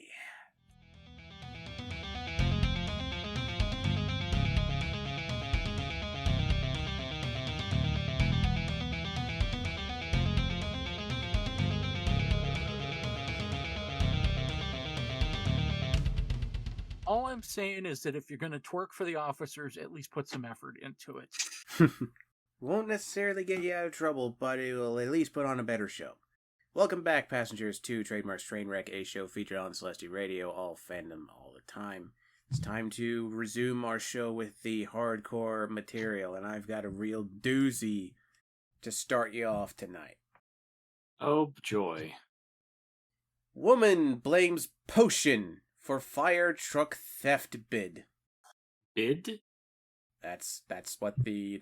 S1: All I'm saying is that if you're going to twerk for the officers, at least put some effort into it.
S2: Won't necessarily get you out of trouble, but it will at least put on a better show. Welcome back, passengers, to Trademark's Trainwreck, a show featured on Slushie Radio, all fandom, all the time. It's time to resume our show with the hardcore material, and I've got a real doozy to start you off tonight.
S3: Oh, joy.
S2: Woman blames potion for fire truck theft bid.
S3: Bid?
S2: That's what the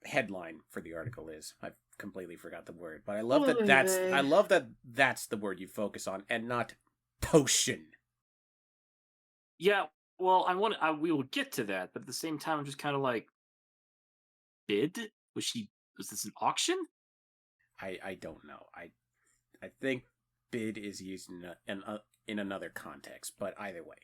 S2: headline for the article is. I've completely forgot the word, but I love that that's the word you focus on and not potion.
S3: Yeah, well, we will get to that, but at the same time, I'm just kind of like, bid? Was this an auction?
S2: I don't know. I think bid is used in another context, but either way.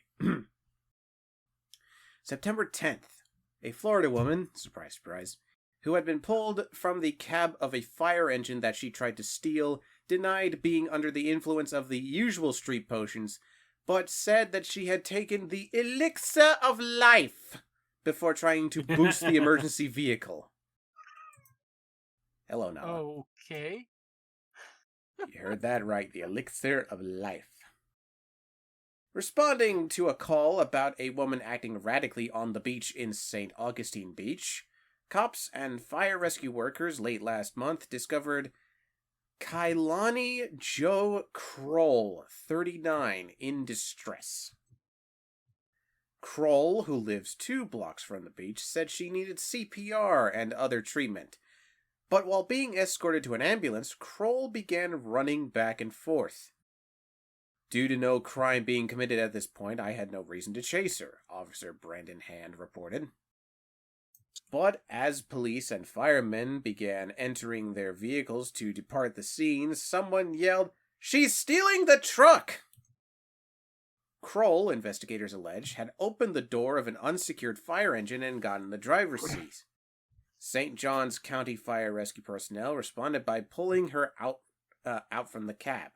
S2: September 10th, a Florida woman, surprise, surprise, who had been pulled from the cab of a fire engine that she tried to steal, denied being under the influence of the usual street potions, but said that she had taken the Elixir of Life before trying to boost the emergency vehicle. Hello, Noah.
S1: Okay.
S2: You heard that right, the Elixir of Life. Responding to a call about a woman acting radically on the beach in St. Augustine Beach, cops and fire rescue workers late last month discovered Kailani Jo Kroll, 39, in distress. Kroll, who lives 2 blocks from the beach, said she needed CPR and other treatment. But while being escorted to an ambulance, Kroll began running back and forth. Due to no crime being committed at this point, I had no reason to chase her, Officer Brandon Hand reported. But as police and firemen began entering their vehicles to depart the scene, someone yelled, "She's stealing the truck!" Kroll, investigators allege, had opened the door of an unsecured fire engine and gotten the driver's seat. St. Johns County Fire Rescue personnel responded by pulling her out from the cab.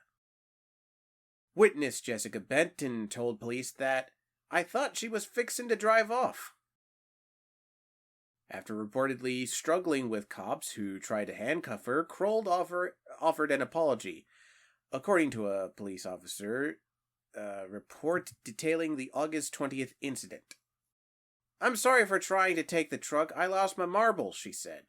S2: Witness Jessica Benton told police that, "I thought she was fixin' to drive off." After reportedly struggling with cops who tried to handcuff her, Kroll offered an apology. According to a police officer, report detailing the August 20th incident. "I'm sorry for trying to take the truck. I lost my marbles," she said.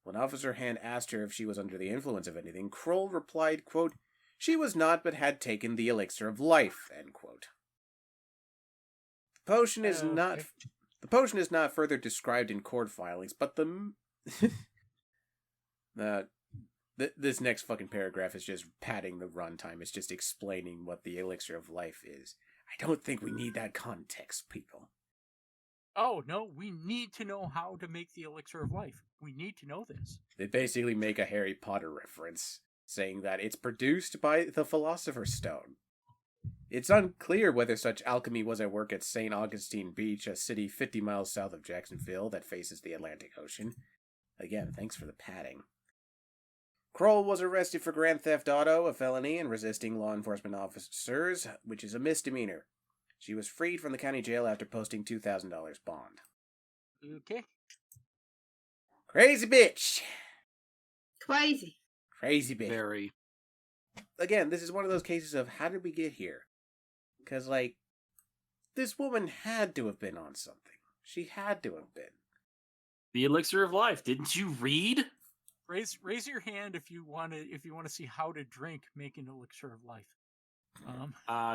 S2: When Officer Hand asked her if she was under the influence of anything, Kroll replied, quote, "She was not, but had taken the Elixir of Life," end quote. The potion is not further described in court filings, but this next fucking paragraph is just padding the runtime. It's just explaining what the Elixir of Life is. I don't think we need that context, people.
S1: Oh, no, we need to know how to make the Elixir of Life. We need to know this.
S2: They basically make a Harry Potter reference, saying that it's produced by the Philosopher's Stone. It's unclear whether such alchemy was at work at St. Augustine Beach, a city 50 miles south of Jacksonville that faces the Atlantic Ocean. Again, thanks for the padding. Kroll was arrested for grand theft auto, a felony, and resisting law enforcement officers, which is a misdemeanor. She was freed from the county jail after posting $2,000 bond.
S1: Okay.
S2: Crazy bitch!
S4: Crazy.
S2: Crazy bitch.
S3: Very.
S2: Again, this is one of those cases of how did we get here? Because, this woman had to have been on something. She had to have been.
S3: The Elixir of Life. Didn't you read?
S1: Raise your hand if you want to see how to drink make an Elixir of Life.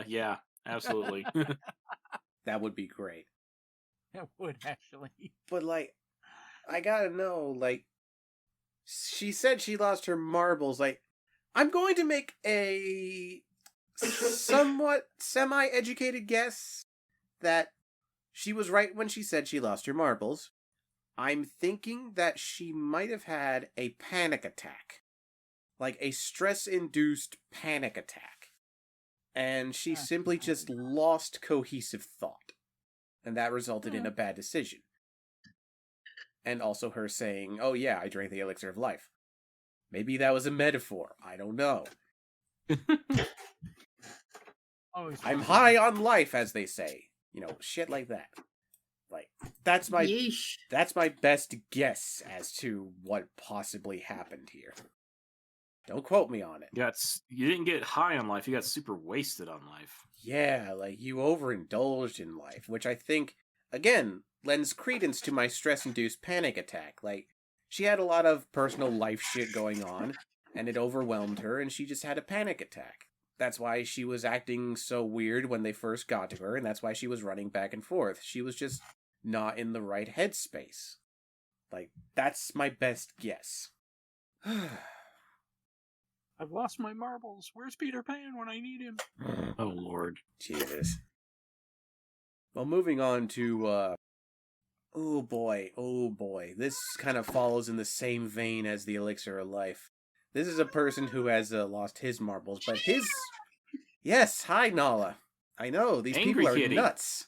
S3: Yeah, absolutely.
S2: That would be great.
S1: That would actually.
S2: But, I gotta know, she said she lost her marbles. I'm going to make a somewhat semi-educated guess that she was right when she said she lost her marbles. I'm thinking that she might have had a panic attack. A stress-induced panic attack. And she simply just lost cohesive thought. And that resulted in a bad decision. And also her saying, "Oh yeah, I drank the Elixir of Life." Maybe that was a metaphor. I don't know. I'm high on life, as they say. Shit like that. that's my
S4: Yeesh.
S2: that's my best guess as to what possibly happened here. Don't quote me on it.
S3: You didn't get high on life. You got super wasted on life.
S2: Yeah, like you overindulged in life, which I think, again, lends credence to my stress-induced panic attack. Like, she had a lot of personal life shit going on, and it overwhelmed her, and she just had a panic attack. That's why she was acting so weird when they first got to her, and that's why she was running back and forth. She was just not in the right headspace. Like, that's my best guess.
S1: I've lost my marbles. Where's Peter Pan when I need him?
S3: Oh, Lord.
S2: Jesus. Well, moving on to, oh boy. This kind of follows in the same vein as the Elixir of Life. This is a person who has lost his marbles, but his... Yes, hi, Nala. I know, these
S3: Angry
S2: people are
S3: kitty.
S2: nuts.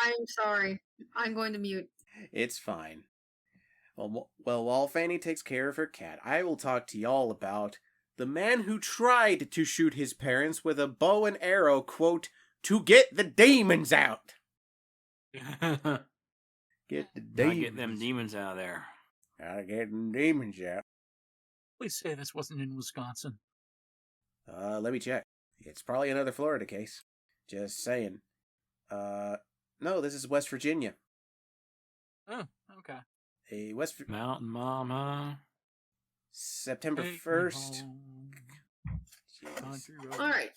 S4: I'm sorry. I'm going to mute.
S2: It's fine. Well, while Fanny takes care of her cat, I will talk to y'all about the man who tried to shoot his parents with a bow and arrow, quote, to get the demons out. Get the demons.
S3: Gotta get them demons out of there.
S2: Gotta get them demons out.
S1: Please say this wasn't in Wisconsin.
S2: Let me check. It's probably another Florida case. Just saying. No, this is West Virginia.
S1: Oh, okay.
S2: A
S3: Mountain Mama.
S2: September
S1: Take me
S2: 1st.
S1: home,
S2: Jesus.
S1: country road.
S4: All right.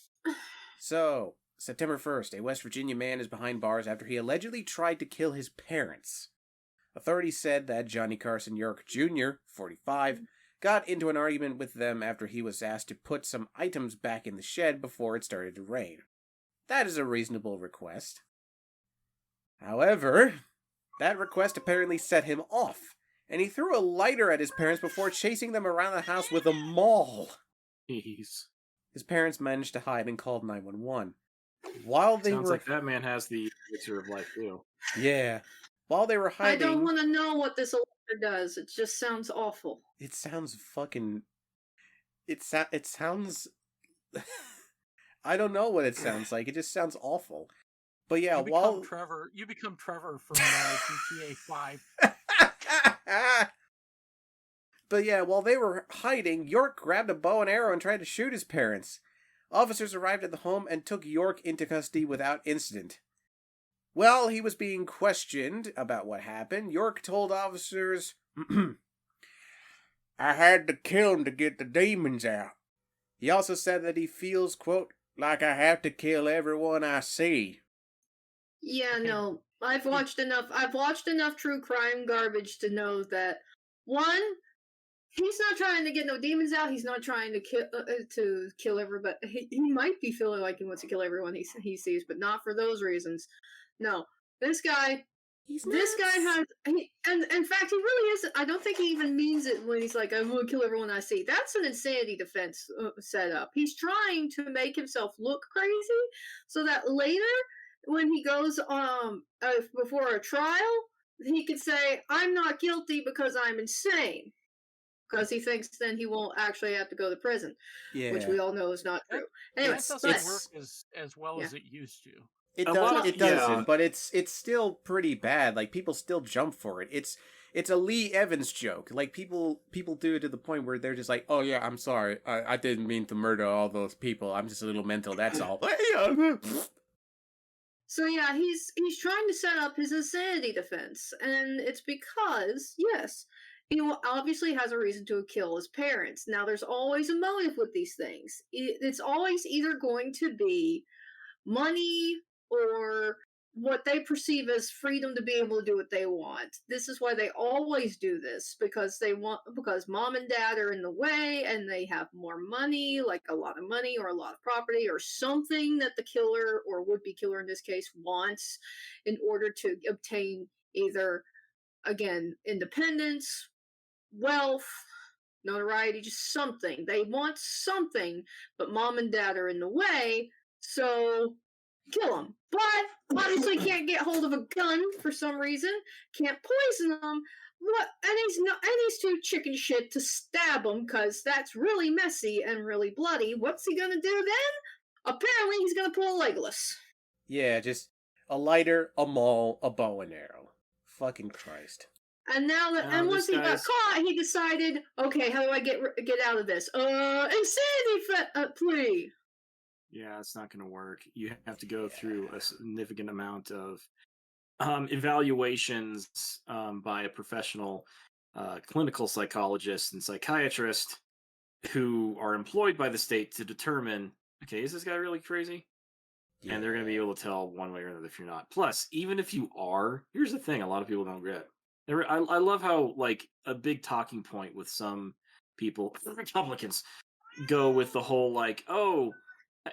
S2: So, September 1st, a West Virginia man is behind bars after he allegedly tried to kill his parents. Authorities said that Johnny Carson York Jr., 45, got into an argument with them after he was asked to put some items back in the shed before it started to rain. That is a reasonable request. However, that request apparently set him off, and he threw a lighter at his parents before chasing them around the house with a maul.
S3: Jeez.
S2: His parents managed to hide and called 911. While they
S3: Sounds
S2: were...
S3: like that man has the Elixir of Life, too.
S2: Yeah. While they were
S4: I
S2: hiding...
S4: don't want to know what this Elixir does. It just sounds awful.
S2: It sounds fucking... It sounds... I don't know what it sounds like. It just sounds awful. But yeah,
S1: You become Trevor from GTA 5.
S2: But yeah, while they were hiding, York grabbed a bow and arrow and tried to shoot his parents. Officers arrived at the home and took York into custody without incident. While he was being questioned about what happened, York told officers, I had to kill him to get the demons out. He also said that he feels, quote, like I have to kill everyone I see.
S4: Yeah, no. I've watched enough true crime garbage to know that one, he's not trying to get no demons out. He's not trying to kill everybody. He might be feeling like he wants to kill everyone he sees, but not for those reasons. No, this guy has, and in fact, he really isn't. I don't think he even means it when he's like, "I will kill everyone I see." That's an insanity defense setup. He's trying to make himself look crazy, so that later, when he goes before a trial, he could say, "I'm not guilty because I'm insane." Because he thinks then he won't actually have to go to prison, which we all know is not true. Anyway,
S1: That doesn't work as well as it used to.
S2: It doesn't,
S3: yeah.
S2: but it's still pretty bad. Like, people still jump for it. It's a Lee Evans joke. Like, people do it to the point where they're just like, oh yeah, I'm sorry, I didn't mean to murder all those people. I'm just a little mental, that's all.
S4: So yeah, he's trying to set up his insanity defense, and it's because, yes, he obviously has a reason to kill his parents. Now, there's always a motive with these things. It's always either going to be money or what they perceive as freedom to be able to do what they want. This is why they always do this, because mom and dad are in the way and they have more money, like a lot of money or a lot of property or something that the killer, or would-be killer in this case, wants in order to obtain either, again, independence, wealth, notoriety, just something. They want something, but mom and dad are in the way, so kill him. But obviously can't get hold of a gun for some reason, can't poison them. What? And he's too chicken shit to stab him, because that's really messy and really bloody. What's he gonna do then? Apparently he's gonna pull a Legolas.
S2: Yeah, just a lighter, a maul, a bow and arrow. fucking Christ.
S4: And now that, and once he got caught, he decided, okay, how do I get out of this? Insanity plea.
S3: Yeah, it's not going to work. You have to go through a significant amount of evaluations by a professional clinical psychologist and psychiatrist who are employed by the state to determine, okay, is this guy really crazy? And they're going to be able to tell one way or another if you're not. Plus, even if you are, here's the thing: a lot of people don't get. I love how like a big talking point with some people, Republicans, go with the whole like, oh,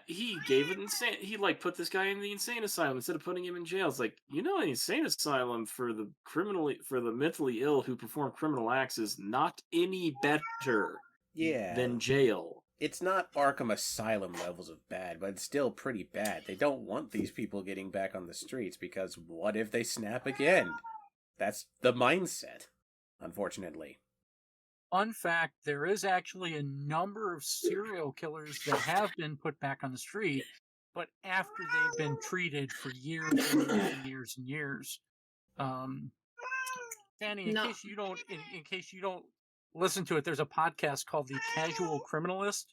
S3: he gave it insane. He like put this guy in the insane asylum instead of putting him in jail. It's like, you know, an insane asylum for the mentally ill who perform criminal acts is not any better than jail.
S2: It's not Arkham Asylum levels of bad, but it's still pretty bad. They don't want these people getting back on the streets because what if they snap again? That's the mindset, unfortunately.
S1: Fun fact, there is actually a number of serial killers that have been put back on the street, but after they've been treated for years and years and years and years. Fanny, in case you don't listen to it, there's a podcast called The Casual Criminalist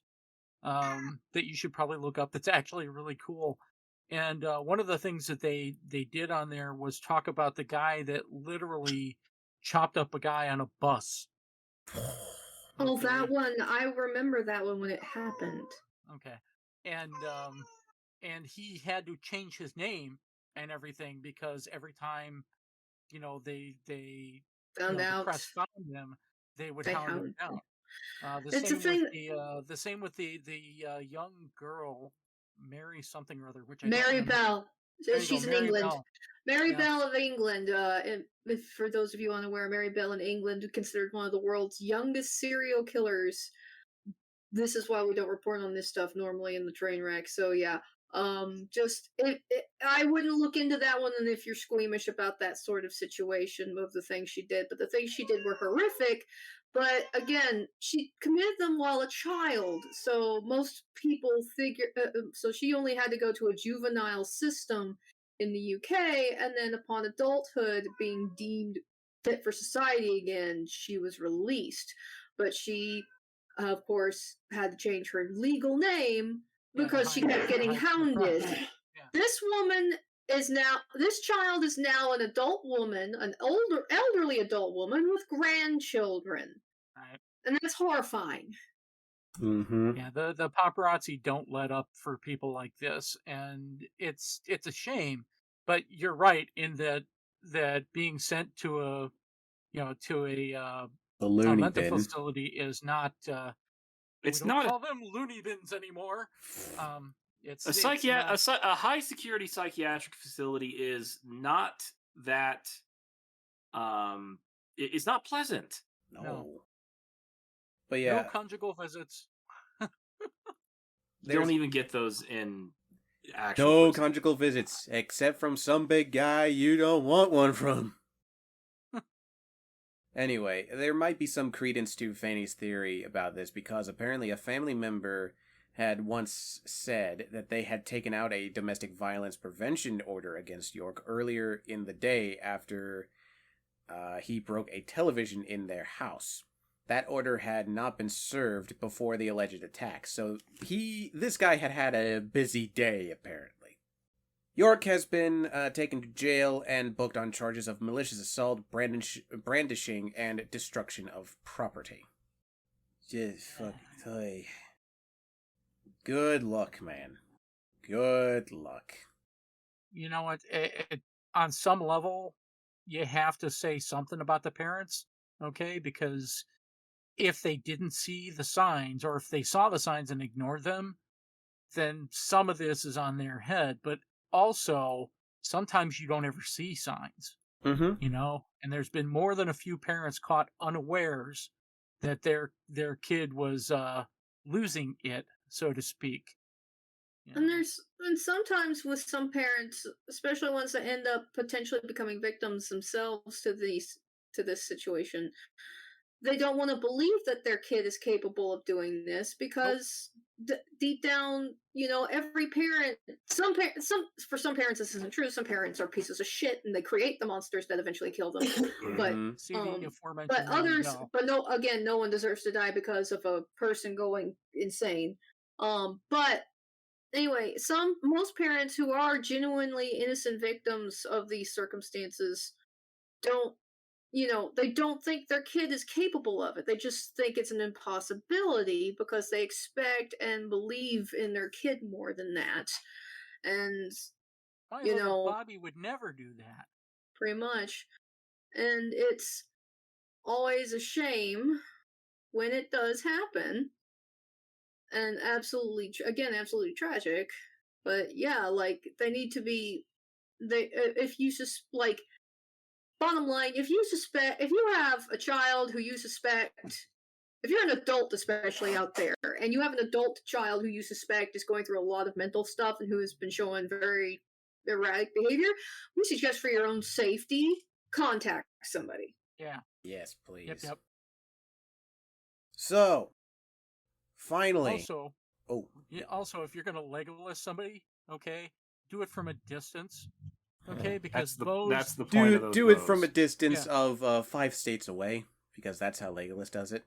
S1: that you should probably look up. That's actually really cool. And one of the things that they did on there was talk about the guy that literally chopped up a guy on a bus.
S4: Oh, okay. That one. I remember that one when it happened.
S1: Okay. And he had to change his name and everything because every time, you know, they
S4: found out,
S1: the press found him, they would hound him down. The same with the young girl, Mary something or other, which
S4: Mary Bell. She's in England. Mary Bell of England. And for those of you unaware, Mary Bell in England is considered one of the world's youngest serial killers. This is why we don't report on this stuff normally in the Trainwreck. So yeah, I wouldn't look into that one. And if you're squeamish about that sort of situation of the things she did, but the things she did were horrific. But again, she committed them while a child, so most people figure. So she only had to go to a juvenile system in the UK, and then upon adulthood, being deemed fit for society again, she was released. But she, of course, had to change her legal name because she kept getting hounded. Yeah. This child is now an adult woman, an elderly adult woman with grandchildren.
S1: Right.
S4: And that's horrifying.
S2: Mm-hmm.
S1: Yeah, the paparazzi don't let up for people like this, and it's a shame. But you're right in that being sent to a mental facility is not.
S3: It's
S1: we don't call them loony bins anymore. It's
S3: a high security psychiatric facility is not that. It's not pleasant.
S2: No. But yeah,
S1: no conjugal visits.
S3: You don't even get those in actual.
S2: No conjugal visits, except from some big guy you don't want one from. Anyway, there might be some credence to Fanny's theory about this because apparently a family member had once said that they had taken out a domestic violence prevention order against York earlier in the day after he broke a television in their house. That order had not been served before the alleged attack, so this guy had a busy day, apparently. York has been taken to jail and booked on charges of malicious assault, brandishing, and destruction of property. Just fucking... Good luck, man. Good luck.
S1: You know what? On some level, you have to say something about the parents, okay? Because if they didn't see the signs, or if they saw the signs and ignored them, then some of this is on their head. But also, sometimes you don't ever see signs,
S2: you
S1: know? And there's been more than a few parents caught unawares that their kid was losing it, so to speak.
S4: You know? And sometimes with some parents, especially ones that end up potentially becoming victims themselves to this situation, they don't want to believe that their kid is capable of doing this because deep down, every parent, for some parents this isn't true. Some parents are pieces of shit and they create the monsters that eventually kill them. But
S1: See the aforementioned.
S4: but others,
S1: no.
S4: but no, again, no one deserves to die because of a person going insane. But anyway, most parents who are genuinely innocent victims of these circumstances don't, they don't think their kid is capable of it. They just think it's an impossibility because they expect and believe in their kid more than that. And,
S1: My little Bobby would never do that.
S4: Pretty much. And it's always a shame when it does happen. And absolutely tragic. But yeah, like, they need to be, if you just, like, bottom line, if you have a child who you suspect, if you're an adult especially out there, and you have an adult child who you suspect is going through a lot of mental stuff and who has been showing very erratic behavior, we suggest for your own safety, contact somebody.
S1: Yeah.
S2: Yes, please.
S1: Yep.
S2: So, finally.
S1: Also, if you're going to Legolas somebody, okay, do it from a distance. Okay, because
S3: that's the point of those
S2: do
S3: bows.
S2: it from a distance of 5 states away, because that's how Legolas does it.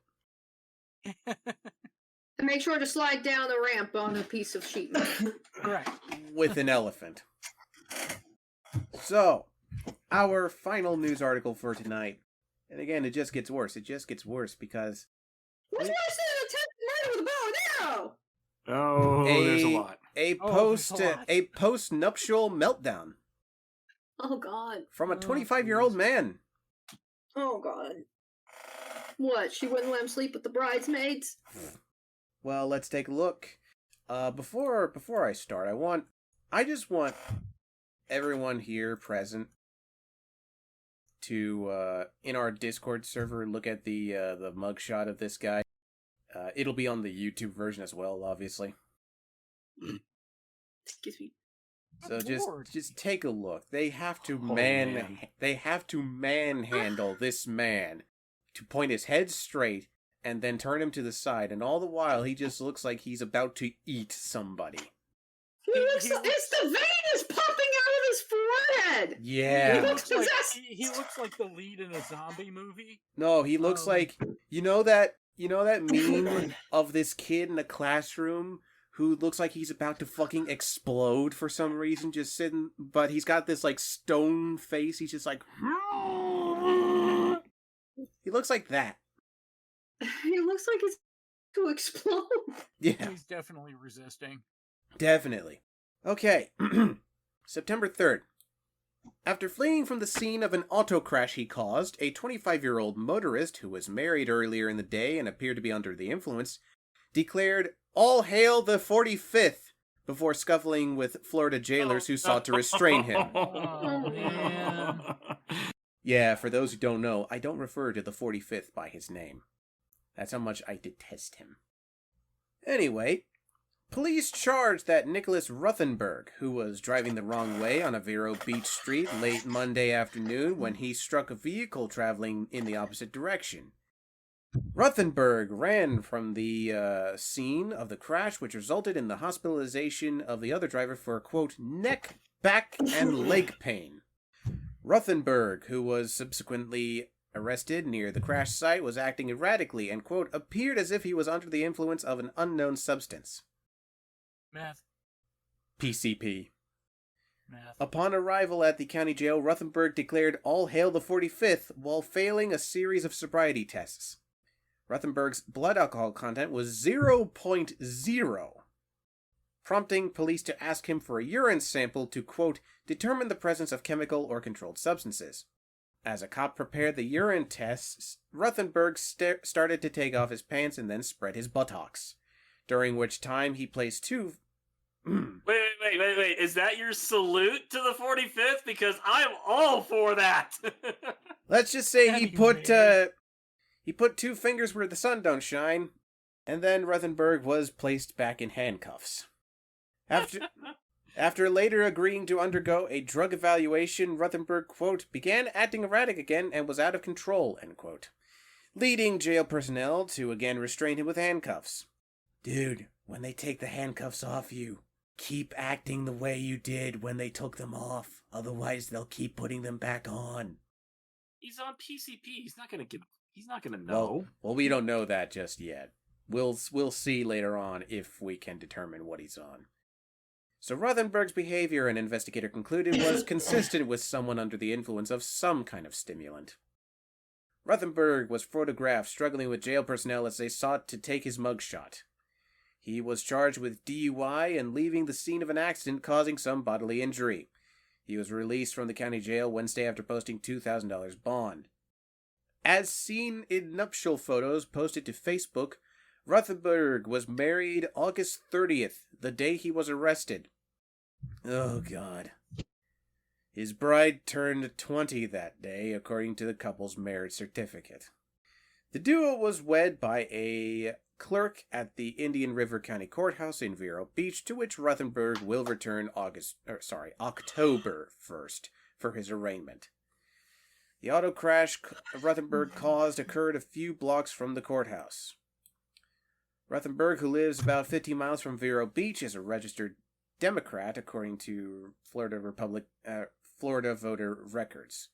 S4: And make sure to slide down the ramp on a piece of sheet metal.
S1: Correct.
S2: With an elephant. So, our final news article for tonight. And again, it just gets worse. It just gets worse because...
S4: What's worse than attempted murder with a bow and arrow?
S3: Oh, there's a lot.
S2: A post-nuptial meltdown.
S4: Oh, God.
S2: From a 25-year-old man.
S4: Oh, God. What, she wouldn't let him sleep with the bridesmaids?
S2: Well, let's take a look. Before I start, I just want everyone here present to, in our Discord server, look at the mugshot of this guy. It'll be on the YouTube version as well, obviously.
S4: Excuse me.
S2: So just take a look. They have to manhandle this man to point his head straight and then turn him to the side, and all the while he just looks like he's about to eat somebody.
S4: It's the vein is popping out of his forehead.
S2: Yeah.
S1: He looks like the lead in a zombie movie.
S2: No, he looks like you know that meme of this kid in a classroom who looks like he's about to fucking explode for some reason, just sitting, but he's got this, like, stone face. He's just like... He looks like that.
S4: He looks like he's to explode.
S2: Yeah.
S1: He's definitely resisting.
S2: Definitely. Okay. September 3rd. After fleeing from the scene of an auto crash he caused, a 25-year-old motorist who was married earlier in the day and appeared to be under the influence declared, "All hail the 45th," before scuffling with Florida jailers who sought to restrain him.
S1: Oh, man.
S2: Yeah, for those who don't know, I don't refer to the 45th by his name. That's how much I detest him. Anyway, police charged that Nicholas Ruthenberg, who was driving the wrong way on a Vero Beach street late Monday afternoon when he struck a vehicle traveling in the opposite direction. Ruthenberg ran from the scene of the crash, which resulted in the hospitalization of the other driver for, quote, neck, back, and leg pain. Ruthenberg, who was subsequently arrested near the crash site, was acting erratically and, quote, appeared as if he was under the influence of an unknown substance.
S1: Meth.
S2: PCP.
S1: Meth.
S2: Upon arrival at the county jail, Ruthenberg declared all hail the 45th while failing a series of sobriety tests. Ruthenberg's blood alcohol content was 0.0, prompting police to ask him for a urine sample to, quote, determine the presence of chemical or controlled substances. As a cop prepared the urine tests, Ruthenberg started to take off his pants and then spread his buttocks, during which time he placed two...
S3: Wait. Is that your salute to the 45th? Because I'm all for that.
S2: Let's just say he put 2 fingers where the sun don't shine, and then Ruthenberg was placed back in handcuffs. After later agreeing to undergo a drug evaluation, Ruthenberg, quote, began acting erratic again and was out of control, end quote, leading jail personnel to again restrain him with handcuffs. Dude, when they take the handcuffs off you, keep acting the way you did when they took them off. Otherwise, they'll keep putting them back on.
S3: He's on PCP. He's not gonna give. He's not gonna
S2: Well,
S3: know.
S2: we don't know that just yet. We'll see later on if we can determine what he's on. So Rothenberg's behavior, an investigator concluded, was consistent with someone under the influence of some kind of stimulant. Rothenberg was photographed struggling with jail personnel as they sought to take his mugshot. He was charged with DUI and leaving the scene of an accident causing some bodily injury. He was released from the county jail Wednesday after posting $2,000 bond. As seen in nuptial photos posted to Facebook, Rothenberg was married August 30th, the day he was arrested. Oh, God. His bride turned 20 that day, according to the couple's marriage certificate. The duo was wed by a clerk at the Indian River County Courthouse in Vero Beach, to which Rothenberg will return October 1st for his arraignment. The auto crash Rothenberg caused occurred a few blocks from the courthouse. Rothenberg, who lives about 50 miles from Vero Beach, is a registered Democrat, according to Florida voter records.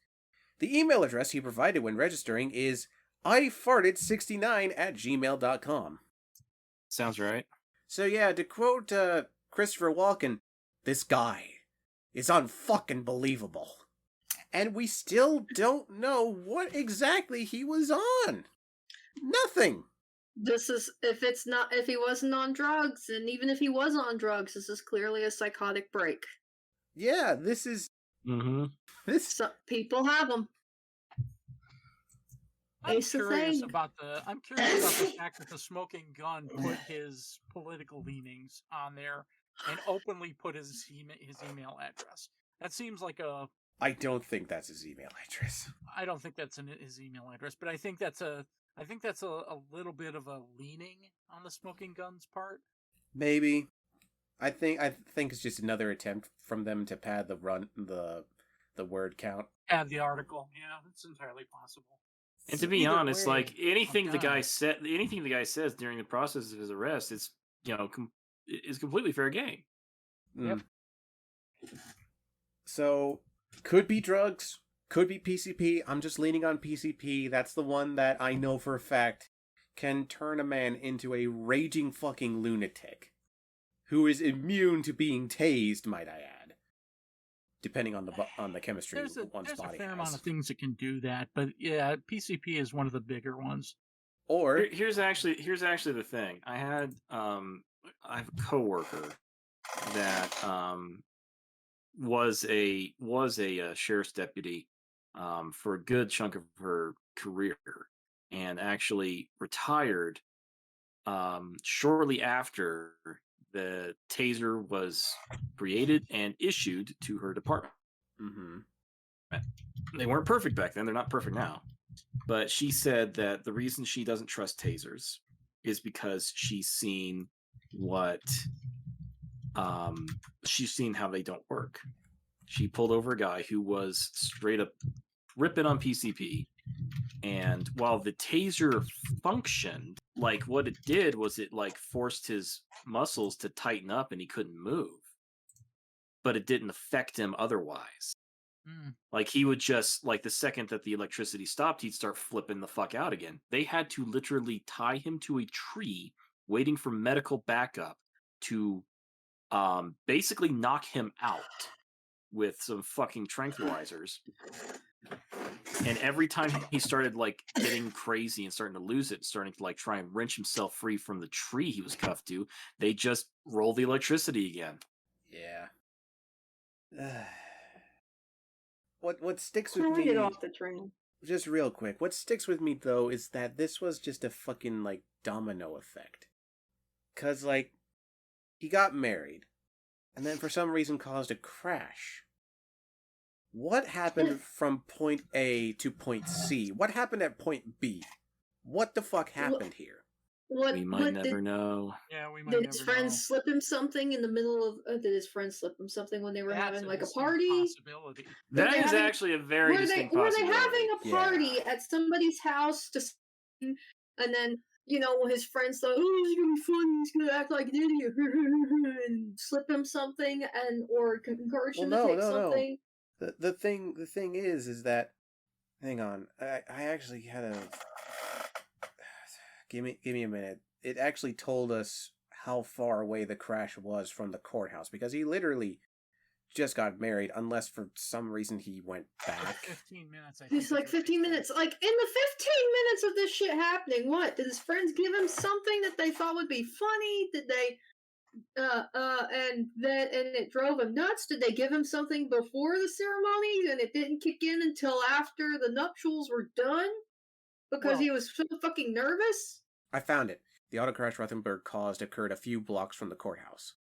S2: The email address he provided when registering is ifarted69@gmail.com.
S3: Sounds right.
S2: So yeah, to quote Christopher Walken, this guy is unfucking believable. And we still don't know what exactly he was on. Nothing.
S4: This is if he wasn't on drugs, and even if he was on drugs, this is clearly a psychotic break.
S2: Yeah, this is.
S3: Mm-hmm.
S4: So, people have them.
S1: I'm curious about the fact that the smoking gun put his political leanings on there and openly put his email address. That seems like a.
S2: I don't think that's his email address.
S1: I don't think that's his email address, but I think that's a little bit of a leaning on the smoking gun's part.
S2: Maybe. I think it's just another attempt from them to pad the word count.
S1: Add the article. Yeah, it's entirely possible.
S3: And to be honest, like anything the guy says during the process of his arrest, it's is completely fair game.
S1: Yep.
S2: So could be drugs, could be PCP. I'm just leaning on PCP. That's the one that I know for a fact can turn a man into a raging fucking lunatic who is immune to being tased, might I add. Depending on the chemistry one's body has.
S1: There's a fair amount of things that can do that, but yeah, PCP is one of the bigger ones.
S2: Or
S3: here's actually the thing. I have a coworker that was a sheriff's deputy for a good chunk of her career, and actually retired shortly after the taser was created and issued to her department.
S2: Mm-hmm.
S3: They weren't perfect back then. They're not perfect now. But she said that the reason she doesn't trust tasers is because she's seen how they don't work. She pulled over a guy who was straight up ripping on PCP. And while the taser functioned, like what it did was it like forced his muscles to tighten up and he couldn't move. But it didn't affect him otherwise. Like he would just, like the second that the electricity stopped, he'd start flipping the fuck out again. They had to literally tie him to a tree waiting for medical backup to basically knock him out with some fucking tranquilizers. And every time he started like getting crazy and starting to lose it, starting to like try and wrench himself free from the tree he was cuffed to, they just roll the electricity again.
S2: Yeah. What sticks with me?
S4: Get off the train.
S2: Just real quick, what sticks with me though is that this was just a fucking like domino effect. 'Cause like he got married, and then for some reason caused a crash. What happened from point A to point C? What happened at point B? What the fuck happened here?
S3: We might never know.
S1: Yeah, we might never know.
S4: Did his friends slip him something in the middle of? Did his friends slip him something when they were having like a party?
S1: Possibility.
S3: That is actually a very distinct possibility.
S4: Were they having a party at somebody's house and then his friends thought, oh, he's gonna be funny, he's gonna act like an idiot, and slip him something, or encourage him to take something.
S2: The thing is that, hang on, I actually had a give me a minute. It actually told us how far away the crash was from the courthouse, because he literally just got married, unless for some reason he went back.
S1: 15 minutes, I think.
S4: He's like 15 minutes. Like, in the 15 minutes of this shit happening, what? Did his friends give him something that they thought would be funny? Did they, and it drove him nuts? Did they give him something before the ceremony and it didn't kick in until after the nuptials were done? Because he was so fucking nervous?
S2: I found it. The auto crash Rothenberg caused occurred a few blocks from the courthouse.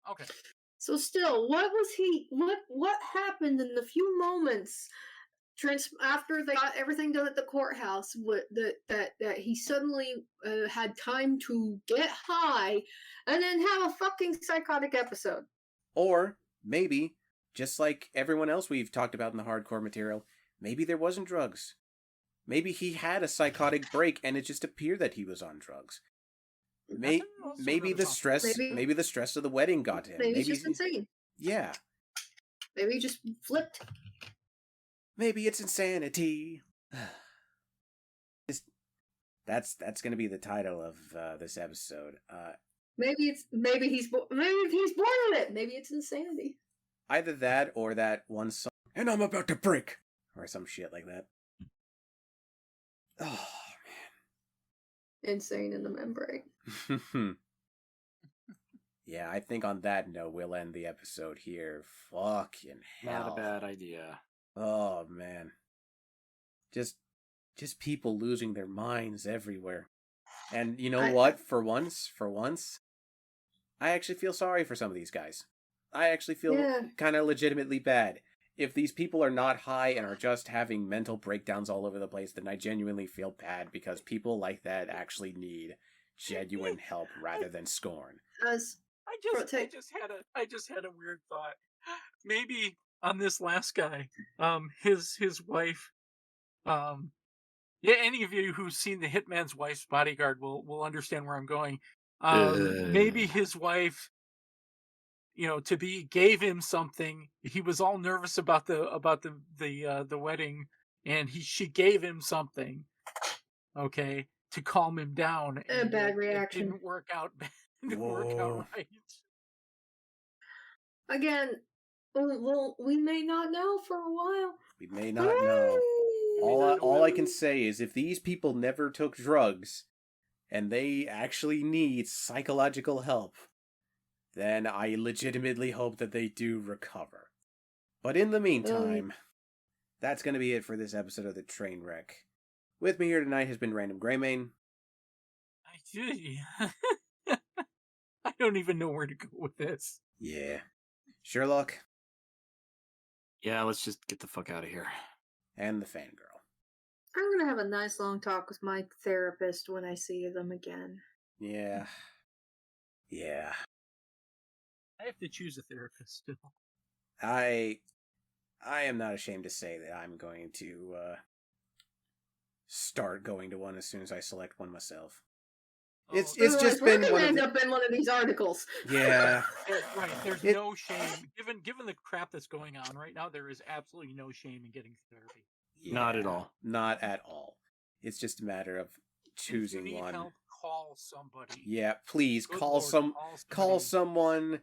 S1: Okay.
S4: So still, what happened in the few moments after they got everything done at the courthouse, that he suddenly had time to get high and then have a fucking psychotic episode?
S2: Or maybe, just like everyone else we've talked about in the hardcore material, maybe there wasn't drugs. Maybe he had a psychotic break and it just appeared that he was on drugs. Maybe the stress of the wedding got to him.
S4: Maybe he's just insane.
S2: Yeah.
S4: Maybe he just flipped.
S2: Maybe it's insanity. That's going to be the title of this episode.
S4: Maybe he's born with it. Maybe it's insanity.
S2: Either that or that one song, and I'm about to break, or some shit like that. Oh man.
S4: Insane in the membrane.
S2: Yeah, I think on that note we'll end the episode here. Fucking hell.
S3: Not a bad idea.
S2: Oh man. Just people losing their minds everywhere. And you know what? For once, I actually feel sorry for some of these guys. I actually feel kind of legitimately bad. If these people are not high and are just having mental breakdowns all over the place, then I genuinely feel bad, because people like that actually need genuine help rather than scorn.
S1: I just had a weird thought. Maybe on this last guy, his wife, any of you who's seen The Hitman's Wife's Bodyguard will understand where I'm going. Maybe his wife, gave him something. He was all nervous about the wedding, and she gave him something, okay, to calm him down.
S4: A bad reaction.
S1: It didn't work out. Didn't work out right.
S4: Again, well, we may not know for a while.
S2: We may not know. All I can say is, if these people never took drugs and they actually need psychological help, then I legitimately hope that they do recover. But in the meantime, that's going to be it for this episode of the Trainwreck. With me here tonight has been RandomGreymane.
S1: I don't even know where to go with this.
S2: Yeah. Sherlock.
S3: Yeah, let's just get the fuck out of here.
S2: And TheFangirl.
S4: I'm going to have a nice long talk with my therapist when I see them again.
S2: Yeah. Yeah.
S1: I have to choose a therapist still.
S2: I am not ashamed to say that I'm going to start going to one as soon as I select one myself. It's just been one
S4: end up in one of these articles.
S2: Yeah.
S1: Right. There's no shame. Given the crap that's going on right now, there is absolutely no shame in getting therapy.
S2: Yeah,
S3: not at all.
S2: Not at all. It's just a matter of choosing
S1: if you need
S2: one.
S1: Help, call somebody.
S2: Yeah, please call
S1: Lord,
S2: someone.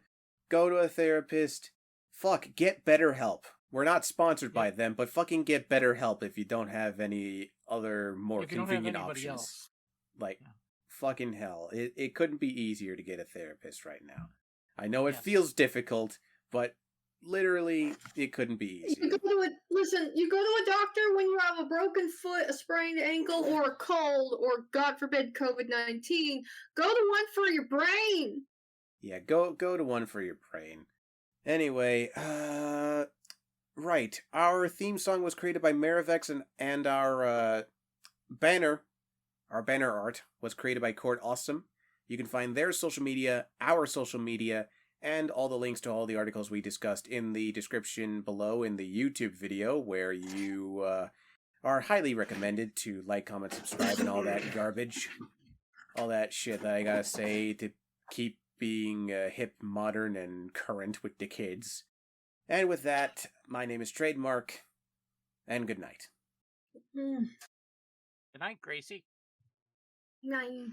S2: Go to a therapist. Fuck, get BetterHelp. We're not sponsored by them, but fucking get BetterHelp if you don't have any other more convenient options.
S1: Else.
S2: Fucking hell. It couldn't be easier to get a therapist right now. I know it feels difficult, but literally, it couldn't be easier.
S4: You go to a doctor when you have a broken foot, a sprained ankle, or a cold, or God forbid, COVID-19. Go to one for your brain.
S2: Yeah, go to one for your brain. Anyway, right. Our theme song was created by Marivex, and our banner art was created by Court Awesome. You can find their social media, our social media, and all the links to all the articles we discussed in the description below in the YouTube video, where you are highly recommended to like, comment, subscribe, and all that garbage. all that shit that I gotta say to keep being hip, modern, and current with the kids. And with that, my name is Trademark, and good night.
S4: Mm,
S1: Good night, Gracie.
S4: night.